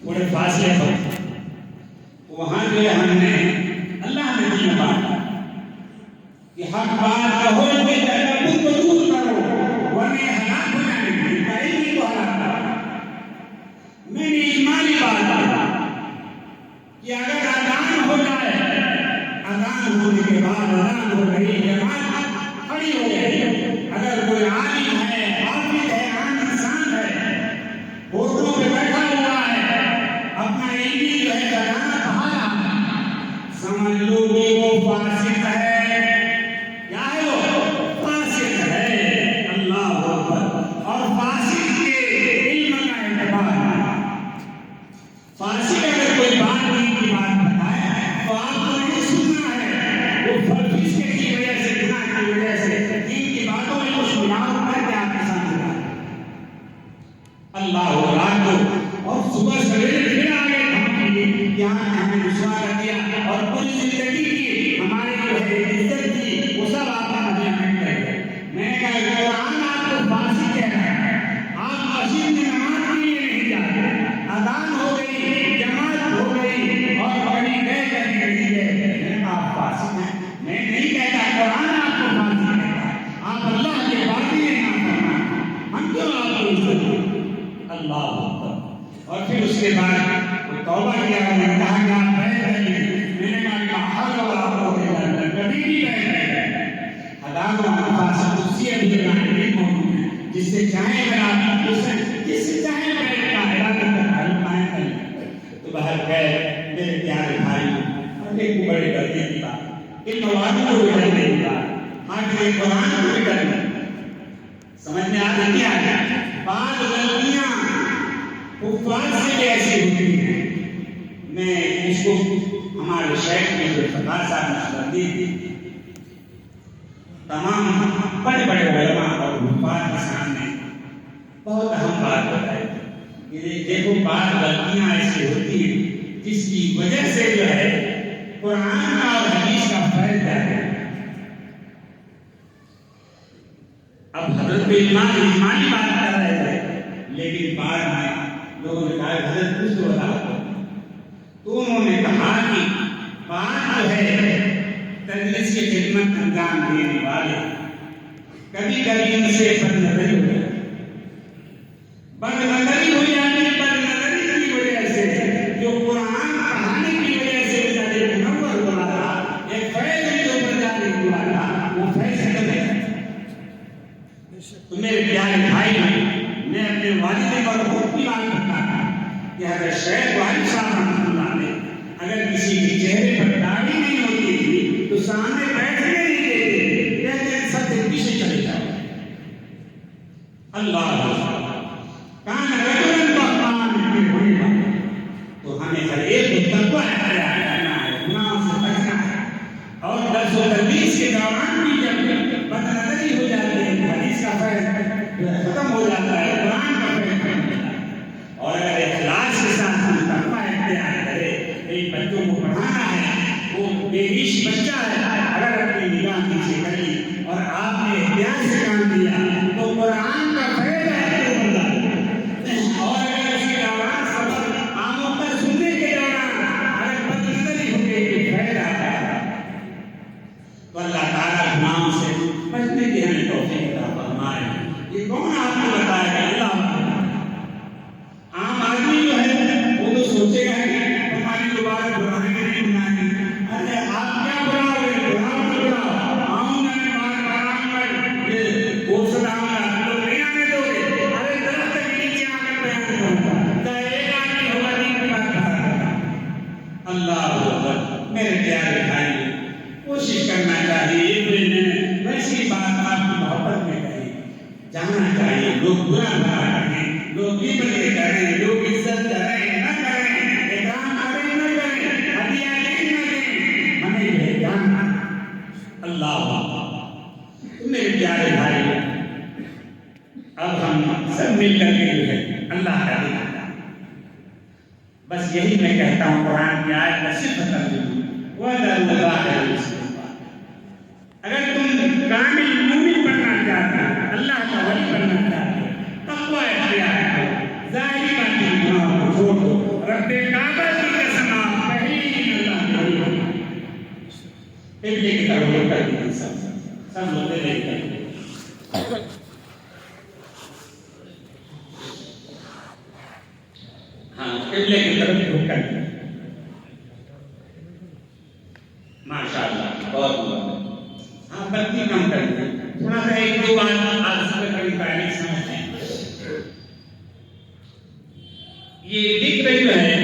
تھوڑے فاصلے پر، وہاں جو ہے ہم نے اللہ نے دین بات کہ حق بات کہو کہ تکبر کو دور کرو ورنہ ہلاک ہو جائیں گے، کہیں کو ہلاک کرو۔ میں نے ایمانی بات کہ اگر اذان ہو جائے، اذان ہونے کے بعد اذان ہو رہی جماعت کھڑی ہو گئی، اگر کوئی عالم ہے، حافظ ہے، عام انسان ہے، ہوٹلوں پہ بیٹھا ہوا ہے، اپنا علمی جو ہے خزانہ بہا رہا ہے، سمجھ لو کہ وہ فاسق ہے۔ کیا ہے وہ؟ فاسق ہے۔ اللہ اکبر۔ اور فاسق کے علم کا اعتبار ہے، فاسق اگر کوئی بات نہیں کی بات بتائے تو آپ کو نہیں سننا ہے، وہ فسق کی وجہ سے، گناہ کی وجہ سے دین کی باتوں میں کچھ ملاوٹ کر کے آپ کے سامنے لا اللہ ہو رات کو اور صبح سویرے پھر آ گئے ہم کے لیے، یہاں ہمیں رسوا کر دیا اور پوری زندگی کی ہماری جو ہے عزت کی وہ سب آپ کا مذمت کر گئے۔ میں نے کہا قرآن آپ کو فاسق کہہ رہا ہے، آپ مسجد میں نماز کے لیے نہیں جاتے، اذان ہو گئی، جماعت ہو گئی اور بڑی گئے کرنے نہیں گئے، میں نے کہا آپ فاسق ہیں۔ میں نہیں کہتا، قرآن آپ کو فاسق کہتا ہے، آپ اللہ کے باقی ہم کیوں آپ کو عزت دیں؟ اللہ اکبر۔ اور پھر اس کے بعد وہ توبہ کیا، میں نے کہا کہ آپ بیٹھ رہے، میں نے کہا کہ حل اور آپ کو کبھی بھی بیٹھ رہے، حلال و فاسق اسی ابھی نہیں موجود ہے، جس سے چاہیں اگر آپ جس سے چاہیں بیٹھ کا علاقہ کا حل قائم کریں۔ تو باہر گئے میرے پیارے بھائی، اور ایک بڑے کرنے کی بات، ان موادوں کو بھی کرنے کی بات، حاکم قرآن کو بھی کرنے نے کیا ہے بعض غلطیاں کفار سے بھی ایسی ہوتی ہیں. میں اس کو ہمارے شیخ میں جو فقار صاحب نشردی تمام بڑے بڑے علماء اور کفار کے سامنے بہت اہم بات بتائی کہ دیکھو بعض غلطیاں ایسی ہوتی ہیں جس کی وجہ سے جو ہے قرآن کا اور حدیث کا فائدہ ہے. اب حضرت ایمانی بات کر رہے تھے لیکن بعد میں لوگوں نے کہا حضرت کچھ تو بتا تو انہوں نے کہا کہ بات جو ہے تدریس کی خدمت انجام دینے والے کبھی کبھی ان سے بدنظری ہو جاتی بدنظری کی وجہ سے جو قرآن پڑھانے کی وجہ سے بیچارے منور ہوا تھا ایک فیض جو پرجاری ہوا تھا وہ فیض ختم ہے. تو میرے پیارے بھائی میں اپنے والد پر بہت کی بات کرتا تھا کہ حضرت شیخ والد صاحب رحمۃ اللہ نے اگر کسی کے چہرے پر داڑھی نہیں ہوتی تھی تو سامنے بیٹھنے نہیں دیتے کہتے سب سے پیچھے چلے جاؤ. اللہ کان رجلا بقان تو ہمیں ہر ایک کو تقوی اختیار کرنا ہے گناہوں سے بچنا ہے. اور درس و تدریس کے دوران بھی جب بدنظری ہو جاتی ہے حدیث کا فیض ختم ہو جاتا ہے قرآن کا فیض ختم ہو جاتا ہے. اور اگر اخلاص کے ساتھ ہم تقوی اختیار کرے ایک بچوں کو پڑھانا ہے وہ بے ریش بچہ ہے اگر اپنی نگاہ پیچھے کر لی اور آپ نے احتیاط سے کام دیا تو قرآن کا فیض ہے تو بندہ. اور اگر اس کے دوران سبق عاموں پر سننے کے دوران اگر بدنظری ہو گئی تو فیض آتا ہے تو اللہ تعالیٰ گناہوں سے بچنے کی ہمیں توفیق عطا فرمائے. یہ کون آپ کو بتائے گا؟ اللہ عام آدمی جو ہے وہ تو سوچے گا کہ ہماری دوبارہ برانے کے نہیں بنائیں گے. ارے آپ کیا براؤ گے؟ براؤ تو براؤ آؤں میں بار آؤں یہ گوشت آؤں گا لوگ نہیں آنے دو گے. ارے درخت کے نیچے آ کر بیان کروں گا چاہے ایک آدمی ہوگا دین کی بات کرا. اللہ اکبر. میرے پیارے بھائی کوشش کرنا چاہیے ویسی بات آپ کی محبت میں کہیں جانا چاہیے. لوگ برا بھلا کریں لوگ غیبتیں کریں لوگ عزت کریں نہ کریں احترام کریں نہ کریں ہدیہ دیں نہ دیں ہمیں یہ جاننا. اللہ میرے پیارے بھائی اب ہم سب مل کر کے جو ہے اللہ کا دین بس یہی میں کہتا ہوں قرآن کی آیت کا صرف ترجمہ اگر تم کامل مومن بننا چاہتے ہو اللہ کا ولی بننا چاہتے ہو تقوی اختیار کرو ظاہری باتیں گناہوں کو چھوڑ دو. رب کعبہ کی قسم آپ پہلی دن اللہ کا ولی بننا قبلے کی طرف رخ کر دیجیے. سب ہوتے لے کر ہاں قبلے کی طرف رخ کر دیجیے. ماشاء اللہ بہت بہت ہاں بلکہ کم کر دیں تھوڑا سا ایک دو بات آج سے کبھی پہلے سمجھتے ہیں. یہ ذکر جو ہے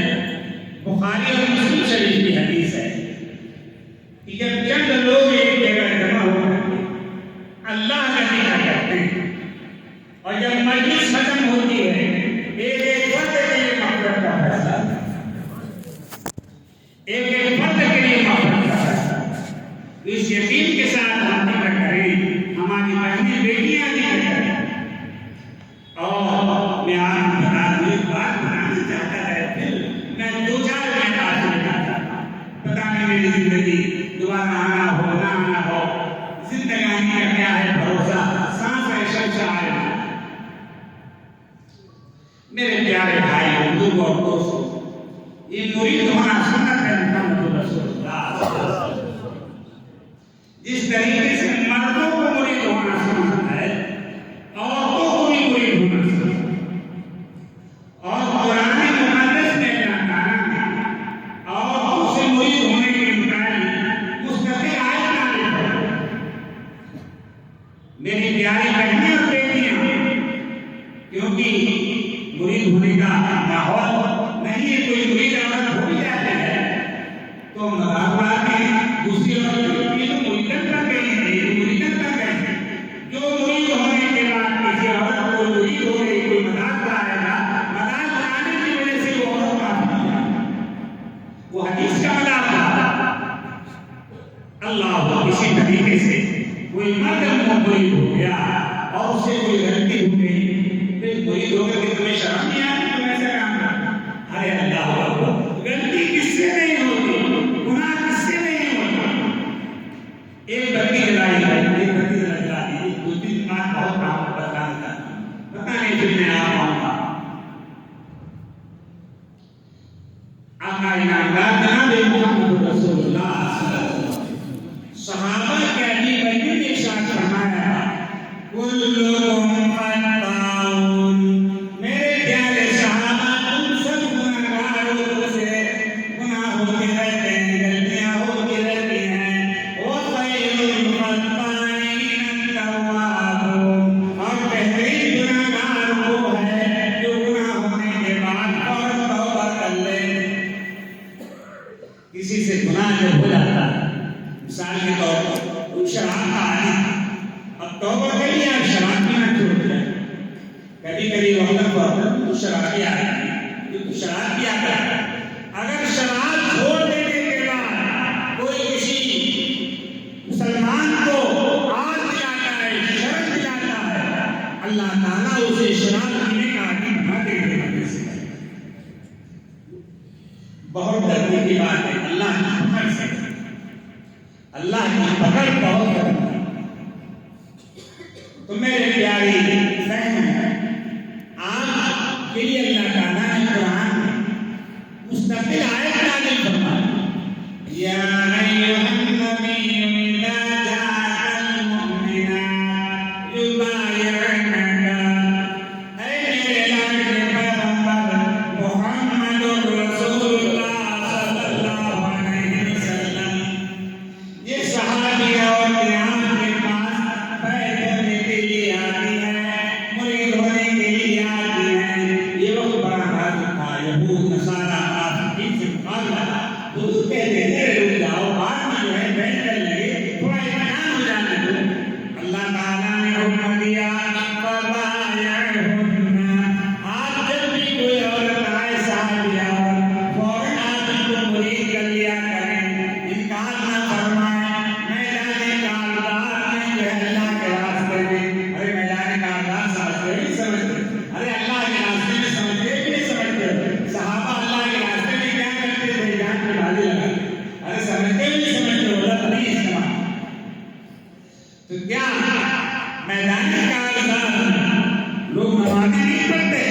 بخاری اور مسلم شریف کی حدیث ہے کہ جب چند لوگ ایک جگہ جمع ہو کر اللہ کا ذکر کرتے ہیں اور جب مجلس ختم ہوتی ہے ایک فرد کے لیے مغفرت کا فیصلہ ایک فرد کے لیے مغفرت کا فیصلہ. اس یقین کے ساتھ ہم ذکر کریں ہماری بہنیں بیٹیاں ذکر کریں. اور میں آپ کو بات بتانا چاہتا ہے پھر میں دو چار منٹ آپ کو بتانا چاہتا ہوں. پتہ نہیں میری زندگی دوبارہ آنا ہو نہ آنا ہو زندگانی کا کیا ہے بھروسہ سانس ہے شمشا ہے. میرے پیارے بھائی بزرگ اور دوستوں یہ مرید ہونا سنت ہے محمد رسول اللہ. جس طریقے سے مردوں کو مرید ہونا سنت ہے عورتوں کو بھی مرید ہونا سنت ہے. اور قرآن مقدس میں جانا عورتوں سے مرید ہونے کے متعلق مستقل آیت نازل ہے. میری پیاری بہنیں اور بیٹیاں کیونکہ مرید ہونے کا ماحول نہیں ہے کوئی مرید عورت ہو بھی جاتی ہے تو مراقبات میں دوسری عورت یہ تو مریدن کا کہیں ہے یہ مریدن کا کہیں جو مرید ہونے کے بعد کسی عورت کو مرید ہو گیا اور اس سے کوئی غلطی ہو گئی، پھر مرید ہو کر کے تمہیں شرم نہیں آتی تم ایسا کام کرنا؟ ارے اللہ اکبر، غلطی کس سے نہیں ہوتی، گناہ کس سے نہیں ہوتا؟ ایک بتی جلائی ہے، ایک بتی جلا دی، دوسری دماغ بہت کام بتانا چاہتا ہوں، پتہ نہیں پھر میں آپ آؤں گا۔ آقا انعامات جناب محمد رسول اللہ صلی اللہ علیہ وسلم صحابہ کے عجیب عجیب ارشاد فرمایا، کلکم خطاؤن، میرے پیارے صحابہ تم سب گناہگاروں سے گناہ ہوتے رہتے ہیں، غلطیاں ہوتی رہتی ہیں، وخیر الخطائین التوابون، اور بہترین گناہگار وہ ہے جو گناہ ہونے کے بعد فوراً توبہ کر لے۔ کسی سے گناہ جب ہو جاتا ہے، مثال کے طور پر کوئی شراب کا عادی تھا، اب توبہ کر لیا، شراب پینا چھوڑ دیا، کبھی کبھی وقت پر تو شرابی آدمی جو شراب پیا کرتا ہے، اگر شراب چھوڑ دینے کے بعد کوئی کسی مسلمان کو آج دلاتا ہے، شرم دلاتا ہے، اللہ تعالیٰ اسے شراب پینے کا عادی بنا دے گا۔ بہت ڈرنے کی بات ہے، اللہ کی پکڑ سے، اللہ کی پکڑ بہت ڈرنا ہے۔ تو میرے پیاری بہن، آپ کے لیے اللہ تعالیٰ نے قرآن میں مستقل آیت نازل فرمائی، یا ایھا النبی اذا جاءک المؤمنات یبایعنک، اے میرے لاڈلے پیغمبر محمد رسول اللہ صلی اللہ علیہ وسلم، یہ صحابی عورتیں آپ کے پاس بیعت کرنے کے لیے آتی ہیں، مرید ہونے کے لیے آتی ہیں۔ یہ وقت بڑا نازک تھا، یہود نصارہ منافقین سے مقابلہ تھا، حضور کہتے تھے رک جاؤ، بعد میں جو ہے بیعت کر لیں، تھوڑا اطمینان ہو جانے دو۔ اللہ تعالیٰ نے حکم دیا فبایعہن، آپ جب بھی کوئی عورت آئے صحابی عورت، فوراً آپ ان کو مرید کر لیا کریں، انکار نہ فرمائیں۔ میدان کاربار میں جو ہے اللہ کے راستے میں، ارے میدان کاربار سمجھتے نہیں سمجھتے، ارے اللہ کے راستے میں سمجھتے بھی نہیں سمجھتے، صحابہ اللہ کے راستے میں کیا کرتے تھے، جان کی بازی لگاتے، ارے سمجھتے بھی نہیں سمجھتے، غلط نہیں استعمال۔ تو کیا میدان کاربار لوگ نمازیں نہیں پڑھتے،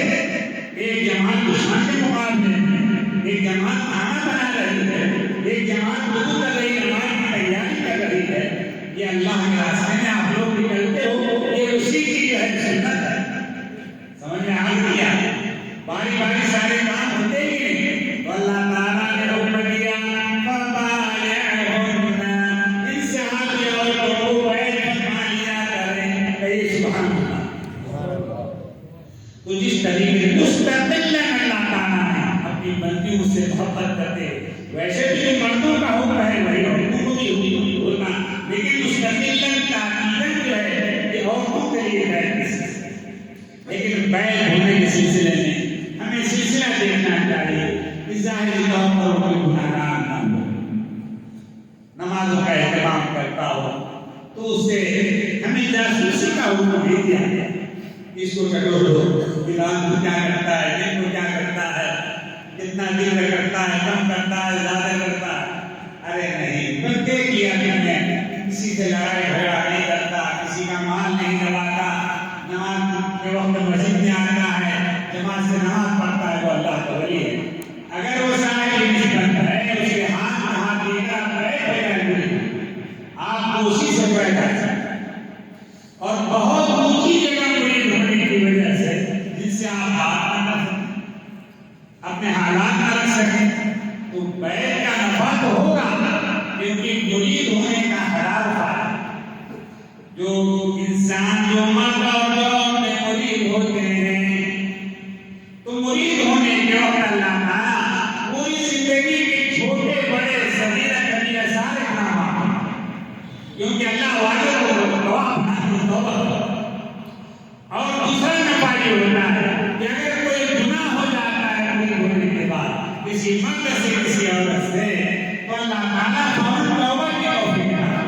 ایک جماعت دشمن کے مقابلے میں، ایک جماعت کھانا بنا رہی ہے، ایک جماعت وضو کر رہی ہے، نماز کی تیاری کر رہی ہے، یہ اللہ کے راستے میں آپ لوگ نکلتے ہو، یہ اسی کی جو ہے سنت ہے۔ سمجھ میں آ گیا؟ باری باری سارے کام ہوتے ہی نہیں، تو اللہ تعالیٰ نے حکم دیا فبایعہن، ان صحابی عورتوں کو بیعت فرما لیا کریں۔ کہیے سبحان اللہ۔ تو جس طریقے سے مستقل اللہ تعالیٰ نے اپنی بندیوں سے محبت کرتے، ویسے بھی جو مردوں کا حکم ہے وہی عورتوں کو بھی حکم بولنا، لیکن مستقل تاکید جو ہے یہ عورتوں کے لیے ہے۔ لیکن بیعت ہونے کے سلسلے میں ہمیں سلسلہ دیکھنا چاہیے کہ ظاہری طور پر کوئی گناہگار نہ ہو، نمازوں کا اہتمام کرتا ہو، تو اس سے ہمیں جاسوسی کا حکم بھی دیا گیا، اس کو ٹٹولو، فلان کو کیا کرتا ہے، یہ کو کیا کرتا ہے، کتنا ذکر کرتا ہے، کم کرتا ہے، زیادہ کرتا ہے۔ ارے نہیں، بندے کیا تم نے، کسی سے لڑائی جھگڑا نہیں کرتا، کسی کا مال نہیں دباتا، نماز کے وقت مسجد میں آتا ہے، جماعت سے نماز پڑھتا ہے، وہ اللہ کا ولی ہے۔ اگر وہ صاحب نسبت ہے، اس کے ہاتھ میں ہاتھ دے کر بیٹھ گئے، آپ کو اسی سے پیدا ہے، اور بہت اونچی جگہ مرید ہونے کی وجہ سے جن سے آپ بات نہ کر سکیں، اپنے حالات نہ رکھ سکیں، تو بیعت کا نفع تو ہوگا، کیونکہ مرید ہونے کا حلال ہے۔ جو انسان، جو مرد اور جو عورتیں مرید ہوتے ہیں، تو مرید ہونے کے وقت اللہ تعالیٰ پوری زندگی کے چھوٹے بڑے صغیرہ کبیرہ سارے گناہ معاف کرتا ہے، کیونکہ اللہ والے کو گواہ بنا کے توبہ کرتا ہے۔ اور دوسرا نفع یہ ہوتا ہے کہ اگر کوئی گناہ ہو جاتا ہے مرید ہونے کے بعد کسی مرد سے، کسی عورت سے، تو اللہ تعالیٰ فوراً توبہ کی توفیق دیتا ہے۔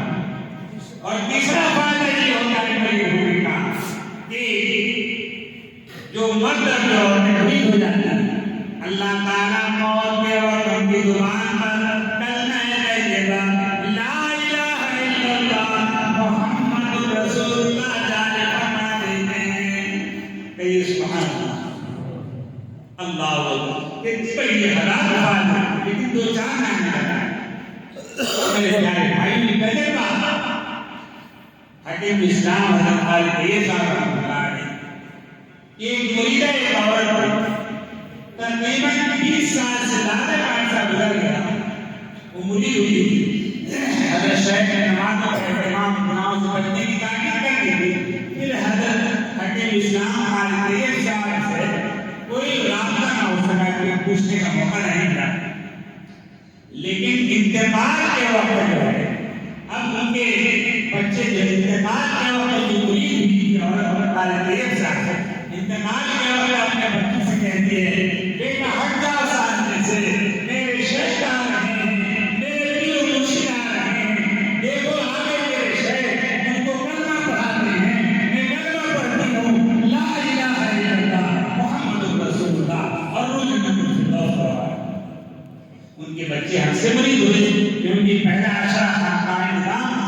اور تیسرا فائدہ یہ ہوتا ہے جو مرد اور جو عورتیں شہید ہو جاتی ہیں اللہ تعالیٰ موت کے وقت ان کی زبان پر کلمہ طیبہ لا الہ الا اللہ محمد رسول اللہ جاری فرما دیتے ہیں کہ سبحان اللہ اللہ اکبر کتنی بڑی حالات بات ہے لیکن دو چار معنی لگا میرے پیارے بھائی نے پہلے کہا حکیم اسلام حضرت خالد یہ صاحب رحمۃ اللہ علیہ ایک مریدہ ایک عورت تھی تقریباً 20 سال سے زیادہ عرصہ گزر گیا وہ مرید ہوئی تھی حضرت شیخ نے نماز کا اہتمام گناہوں سے بچنے کی تاکید کر دی تھی پھر حضرت حکیم اسلام خالد یہ صاحب سے کوئی رابطہ نہ ہو سکا کوئی پوچھنے کا موقع نہیں ملا لیکن انتقال کے وقت جو ہے اب ان کے بچے جو انتقال کے وقت جو مرید ہوئی تھی اور خالد صاحب سے انتقال کے وقت اپنے بچوں سے کہتی ہے بیٹا ہٹ جاؤ سامنے سے میرے شیخ آ رہے ہیں میرے پیر و مرشد آ رہے ہیں دیکھو آگے میرے شیخ ان کو کلمہ پڑھاتے ہیں میں کلمہ پڑھتی ہوں لا الہ الا اللہ محمد رسول اللہ اور روز ان کے بچے ہم سے مرید ہوئے کیونکہ پہلا اشرا خانقاہ نظام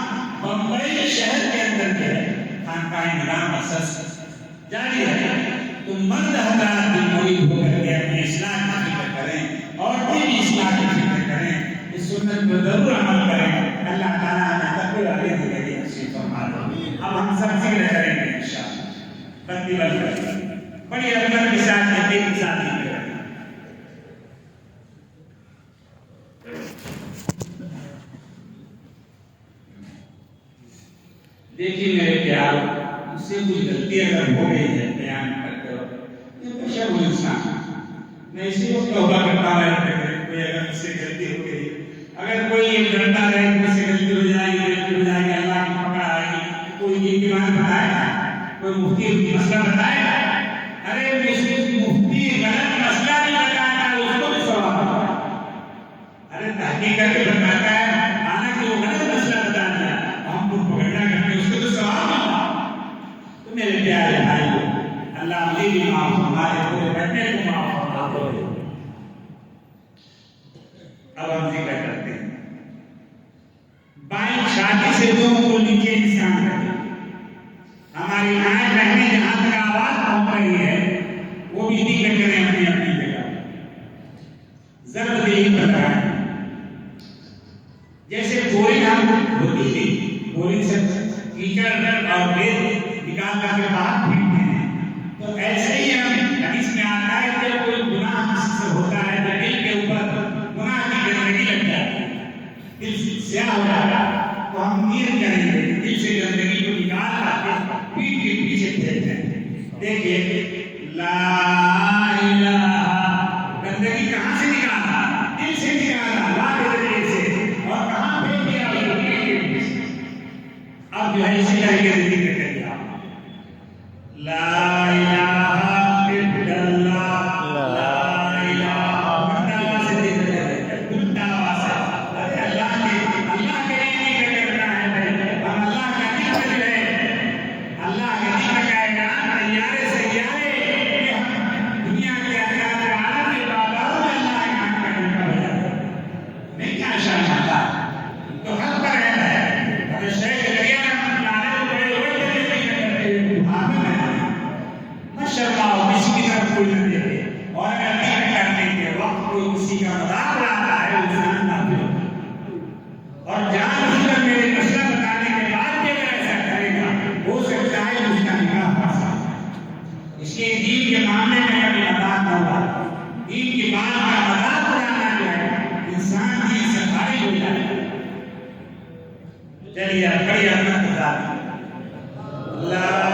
بمبئی شہر کے اندر جو ہے خانقاہ نظام اساس جاری ہے تو مرد حضرات بھی مرید ہو کر کے اپنے اصلاح کی فکر کریں عورتیں بھی اصلاح کی فکر کریں اس سنت پر ضرور عمل کریں اللہ تعالیٰ ہمیں تقوی والے زندگی نصیب فرما دے اب ہم سب ذکر کریں گے انشاءاللہ بندی بند کریں بڑی عظمت کے ساتھ کے ساتھ ذکر کریں دیکھیے میرے پیار اس سے کچھ غلطی اگر ہو گئی ہے بیان کرتے وقت یہ بشر انسان میں اسی وقت توبہ کرتا ہوں کوئی اگر مجھ سے غلطی ہو گئی اگر کوئی یہ ڈرتا رہے کہ مجھ سے غلطی ہو جائے گی اللہ کی پکڑ آئے گی کوئی یہ ایمان بتائے گا کوئی مفتی مسئلہ بتائے گا ارے مفتی غلط مسئلہ نہیں بتاتا اس کو بھی ثواب ہوتا ہے ارے تحقیق کر کے بتاتا ہے حالانکہ وہ غلط مسئلہ بتا دیا ہم کو پکڑنا کرتے اس کو تو ثواب ملتا تو میرے پیارے بھائیو اللہ مجھے بھی معاف فرمائے پورے بچے کو معاف فرمائے اب ہم ذکر کرتے ہیں بائیں شادی سے دو کو نیچے انسان کرتے ہماری مائیں بہنیں جہاں تک آواز پہنچ رہی ہے وہ بھی ذکر کریں اپنی اپنی جگہ ضرب یہی پتہ ہے جیسے بورنگ ہم ہوتی تھی بورنگ سے کیچڑ اور ریت نکال کر کے باہر پھینکتے ہیں تو ایسے ہی ہم حدیث میں آتا ہے کہ کوئی گناہ کسی سے ہوتا ہے تو دل کے اوپر گناہ کی گندگی لگ جاتی ہے دل سیاہ ہو جاتا ہے تو ہم نیت کریں گے دل سے گندگی کو نکال کر کے پیٹ کے پیچھے پھینکتے ہیں دیکھیے لا الہ گندگی کہاں سے نکالا دل سے نکالا لا کے ذریعے سے اور کہاں پھینک دیا اب جو ہے اسی طریقے سے ذکر کریے لا الہ الا اللہ لا الہ الا سے ذکر کریں الٹا آواز ہے اللہ کے لیے ذکر کرنا ہے ہم اللہ کا ذکر کریں اللہ کے ذکر کا اعلان تیارے سے یارے کہ ہم دنیا کے احکام عالم کے باباؤں میں اللہ کے نام کا ذکر بجاتے ہیں نہیں کیا شان ہوتا تو حق پر رہتا ہے اگر شیخ لگیا کسی کی طرف کوئی نہ دیکھے اور اگر ذکر کرنے کے وقت کوئی کسی کا مذاق اڑاتا ہے وہ جان نافذ ہوتا ہے اور جان بوجھ کر میرے مسئلہ بتانے کے بعد بھی اگر ایسا کرے گا ہو سکتا ہے اس کا نکاح پھنس جائے اس لیے دین کے معاملے میں کبھی مذاق نہ اڑائے دین کی بات کا مذاق اڑانا جو ہے انسان دین سے خارج ہو جائے چلیے بڑی احمد کے ساتھ لا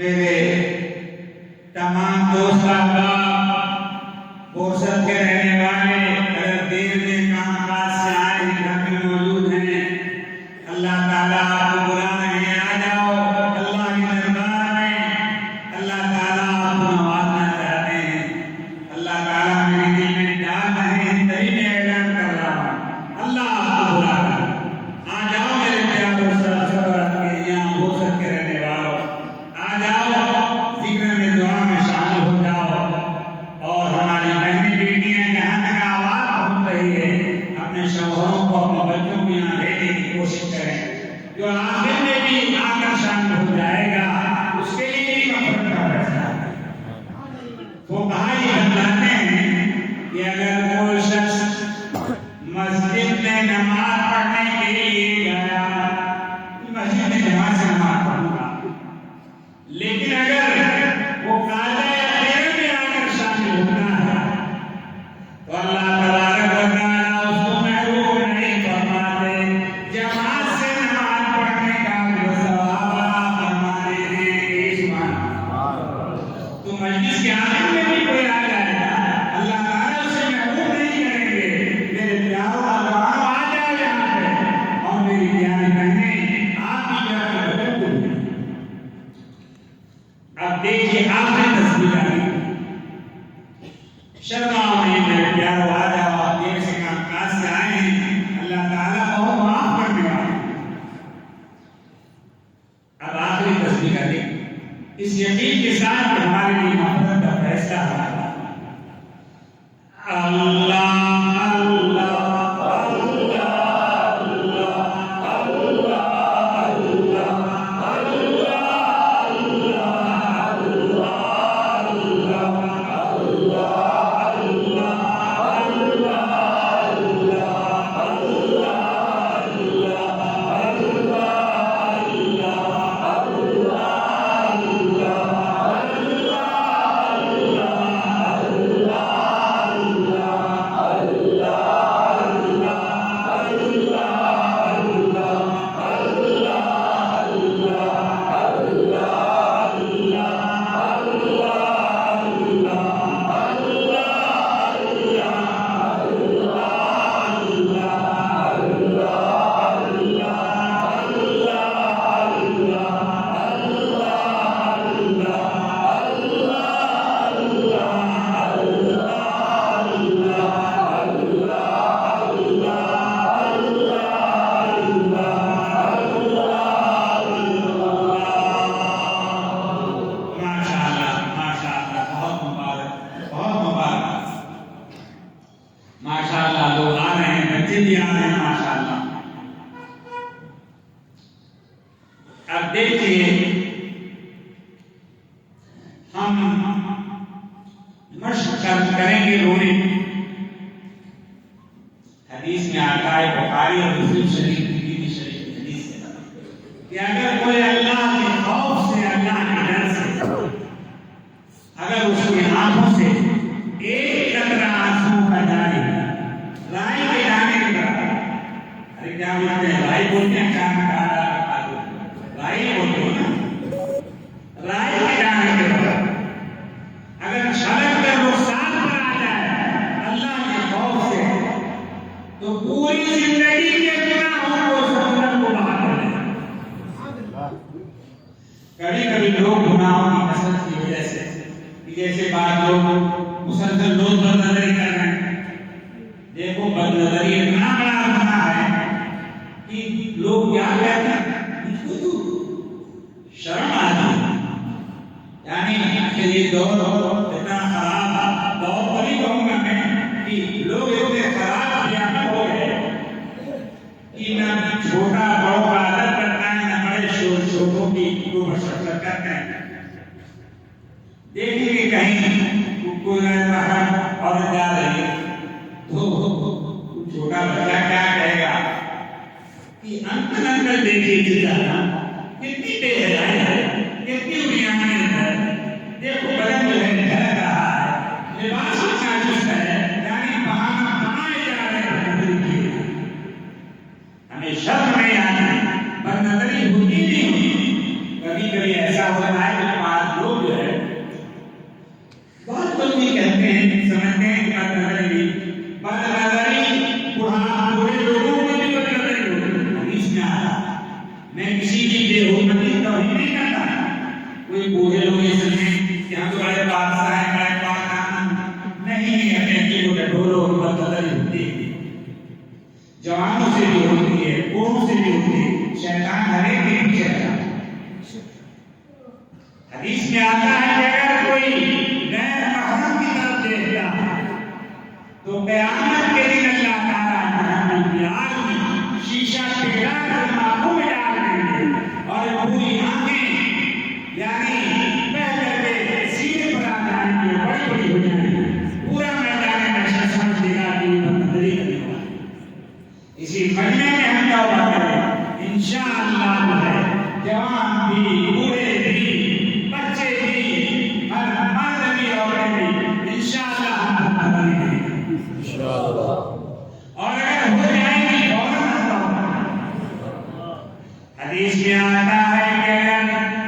میرے تمام دوست احباب، بوسط کے رہنے والے، اگر دیر میں کام کاج سے آئے ہیں، گھر میں موجود ہیں، اللہ تعالیٰ آپ کو بلا رہے ہیں، آ جاؤ اللہ کے دربار میں۔ اللہ تعالیٰ آپ کو نوازنا چاہتے ہیں، اللہ تعالیٰ میرے دل میں ڈال رہے ہیں، تبھی میں اعلان کر رہا ہوں، اللہ آپ کو بلا رہا ہے۔ آ جاؤ میرے پیاروں سرورت کے یہاں بوسط کے رہنے والوں، آ جاؤ ذکر میں دعا میں شامل ہو جاؤ، اور ہماری بہنیں بیٹیاں جہاں تک آواز پہنچ رہی ہے اپنے شوہروں کو اپنے بچوں کو یہاں بھیجنے کی کوشش کریں، جو آخر میں بھی آ کر شامل ہو جائے گا اس کے لیے بھی مغفرت کا فیصلہ ہے۔ فقہا یہ بتلاتے ہیں کہ اگر کوئی شخص مسجد میں نماز پڑھنے کے لیے گیا، مسجد میں جماعت سے نماز پڑھوں گا، لیکن اگر وہ قاعدہ خیر میں آ کر شامل ہوتا ہے تو اللہ تبارک و تعالیٰ اس کو محروم نہیں فرماتے، جماعت سے نماز پڑھنے کا جو ثواب عطا فرماتے ہیں۔ تو مجلس کے آخر میں بھی کوئی آ جائے گا، اللہ تعالیٰ اسے محروم نہیں کریں گے۔ میرے پیاروں نوجوانوں، آ جاؤ یہاں پہ، اور میری پیاری بہنیں آپ بھی جا کر بچوں کو بھی۔ اب دیکھیے آخری تصویر آ گئی، شرماؤ نہیں میرے پیاروں، آ جاؤ، آپ دیر سے کام کاج سے آئے ہیں، اللہ تعالیٰ بہت معاف کرنے والے ہیں۔ اب آخری تصویر آ گئی، اس یقین کے ساتھ کہ ہمارے لیے مغفرت کا فیصلہ ہے۔ اللہ ماشاءاللہ لوگ آ رہے ہیں، بچے بھی آ رہے ہیں، ماشاءاللہ۔ اب دیکھیے ہم مشق کریں گے رونے کی۔ حدیث میں آتا ہے، بخاری اور مسلم شریف کی شریف حدیث ہے کہ اگر کوئی اللہ کے خوف سے، اللہ کے ڈر سے، اگر اس کی آنکھوں سے ایک قطرہ آنسو کا جاری رائی کے دانے کی طرح، ارے کیا بولتے ہیں، رائی بولتے ہیں، چاند کا رائی بولتے ہیں نا، رائی کے دانے کی طرح اگر چھلک کر وہ ساتھ پر آ جائے اللہ کے خوف سے، تو پوری زندگی کے گناہوں کو سمندر کو بہا کر دے۔ کبھی کبھی لوگ گناہوں کی کثرت کی وجہ سے، جیسے بعض لوگ مسلسل روز بد نظری کر رہے ہیں، دیکھو بد نظری اتنا بڑا گناہ ہے کہ لوگ کیا کہتے ہیں، مجھ کو تو شرم آتی ہے، یعنی کہ یہ دور اتنا خراب دور تو نہیں کہوں گا میں کہ لوگ اتنے خراب قیامت ہو گئے کہ نہ چھوٹا بڑوں کا ادب کرتا ہے، نہ بڑے چھوٹوں کی مشقت کرتے ہیں۔ دیکھیں گے کہیں کوئی باہر اور جا رہی ہے تو چھوٹا بچہ کیا کہے گا کہ انکل انکل دیکھیے جانا کتنی بے حیائی ہے، کتنی اڑیانے ہے، دیکھو بدن جو ہے جھلک رہا ہے، لباس کا چست ہے، یعنی بہانا بنائے جا رہے ہیں۔ ہمیں شرم نہیں آتی، بد نظری ہوتی نہیں ہوتی، کبھی کبھی ایسا ہوتا ہے کہ حدیث میں آتا ہے کہ اگر کوئی غیر محرم کی طرف دیکھتا ہے تو قیامت کے دن اللہ تعالیٰ جہنم کی آگ میں شیشہ ٹیڑھا کر آنکھوں میں ڈال دیں گے اور پوری آنکھیں یعنی بہ کر کے سینے پر آ جائیں گے، بڑی بڑی ہو جائیں گی، پورا میدان محشر سمجھ لے گا کہ یہ بندری کرنے والا ہے۔ اسی مجمع میں ہم توبہ کریں انشاءاللہ جوان بھی، بوڑھے بھی، بچے بھی، ہر مرد بھی، عورتیں بھی، انشاءاللہ ہم توبہ کریں گے اور اگر ہو جائے گی فوراً توبہ۔ حدیث میں آتا ہے کہ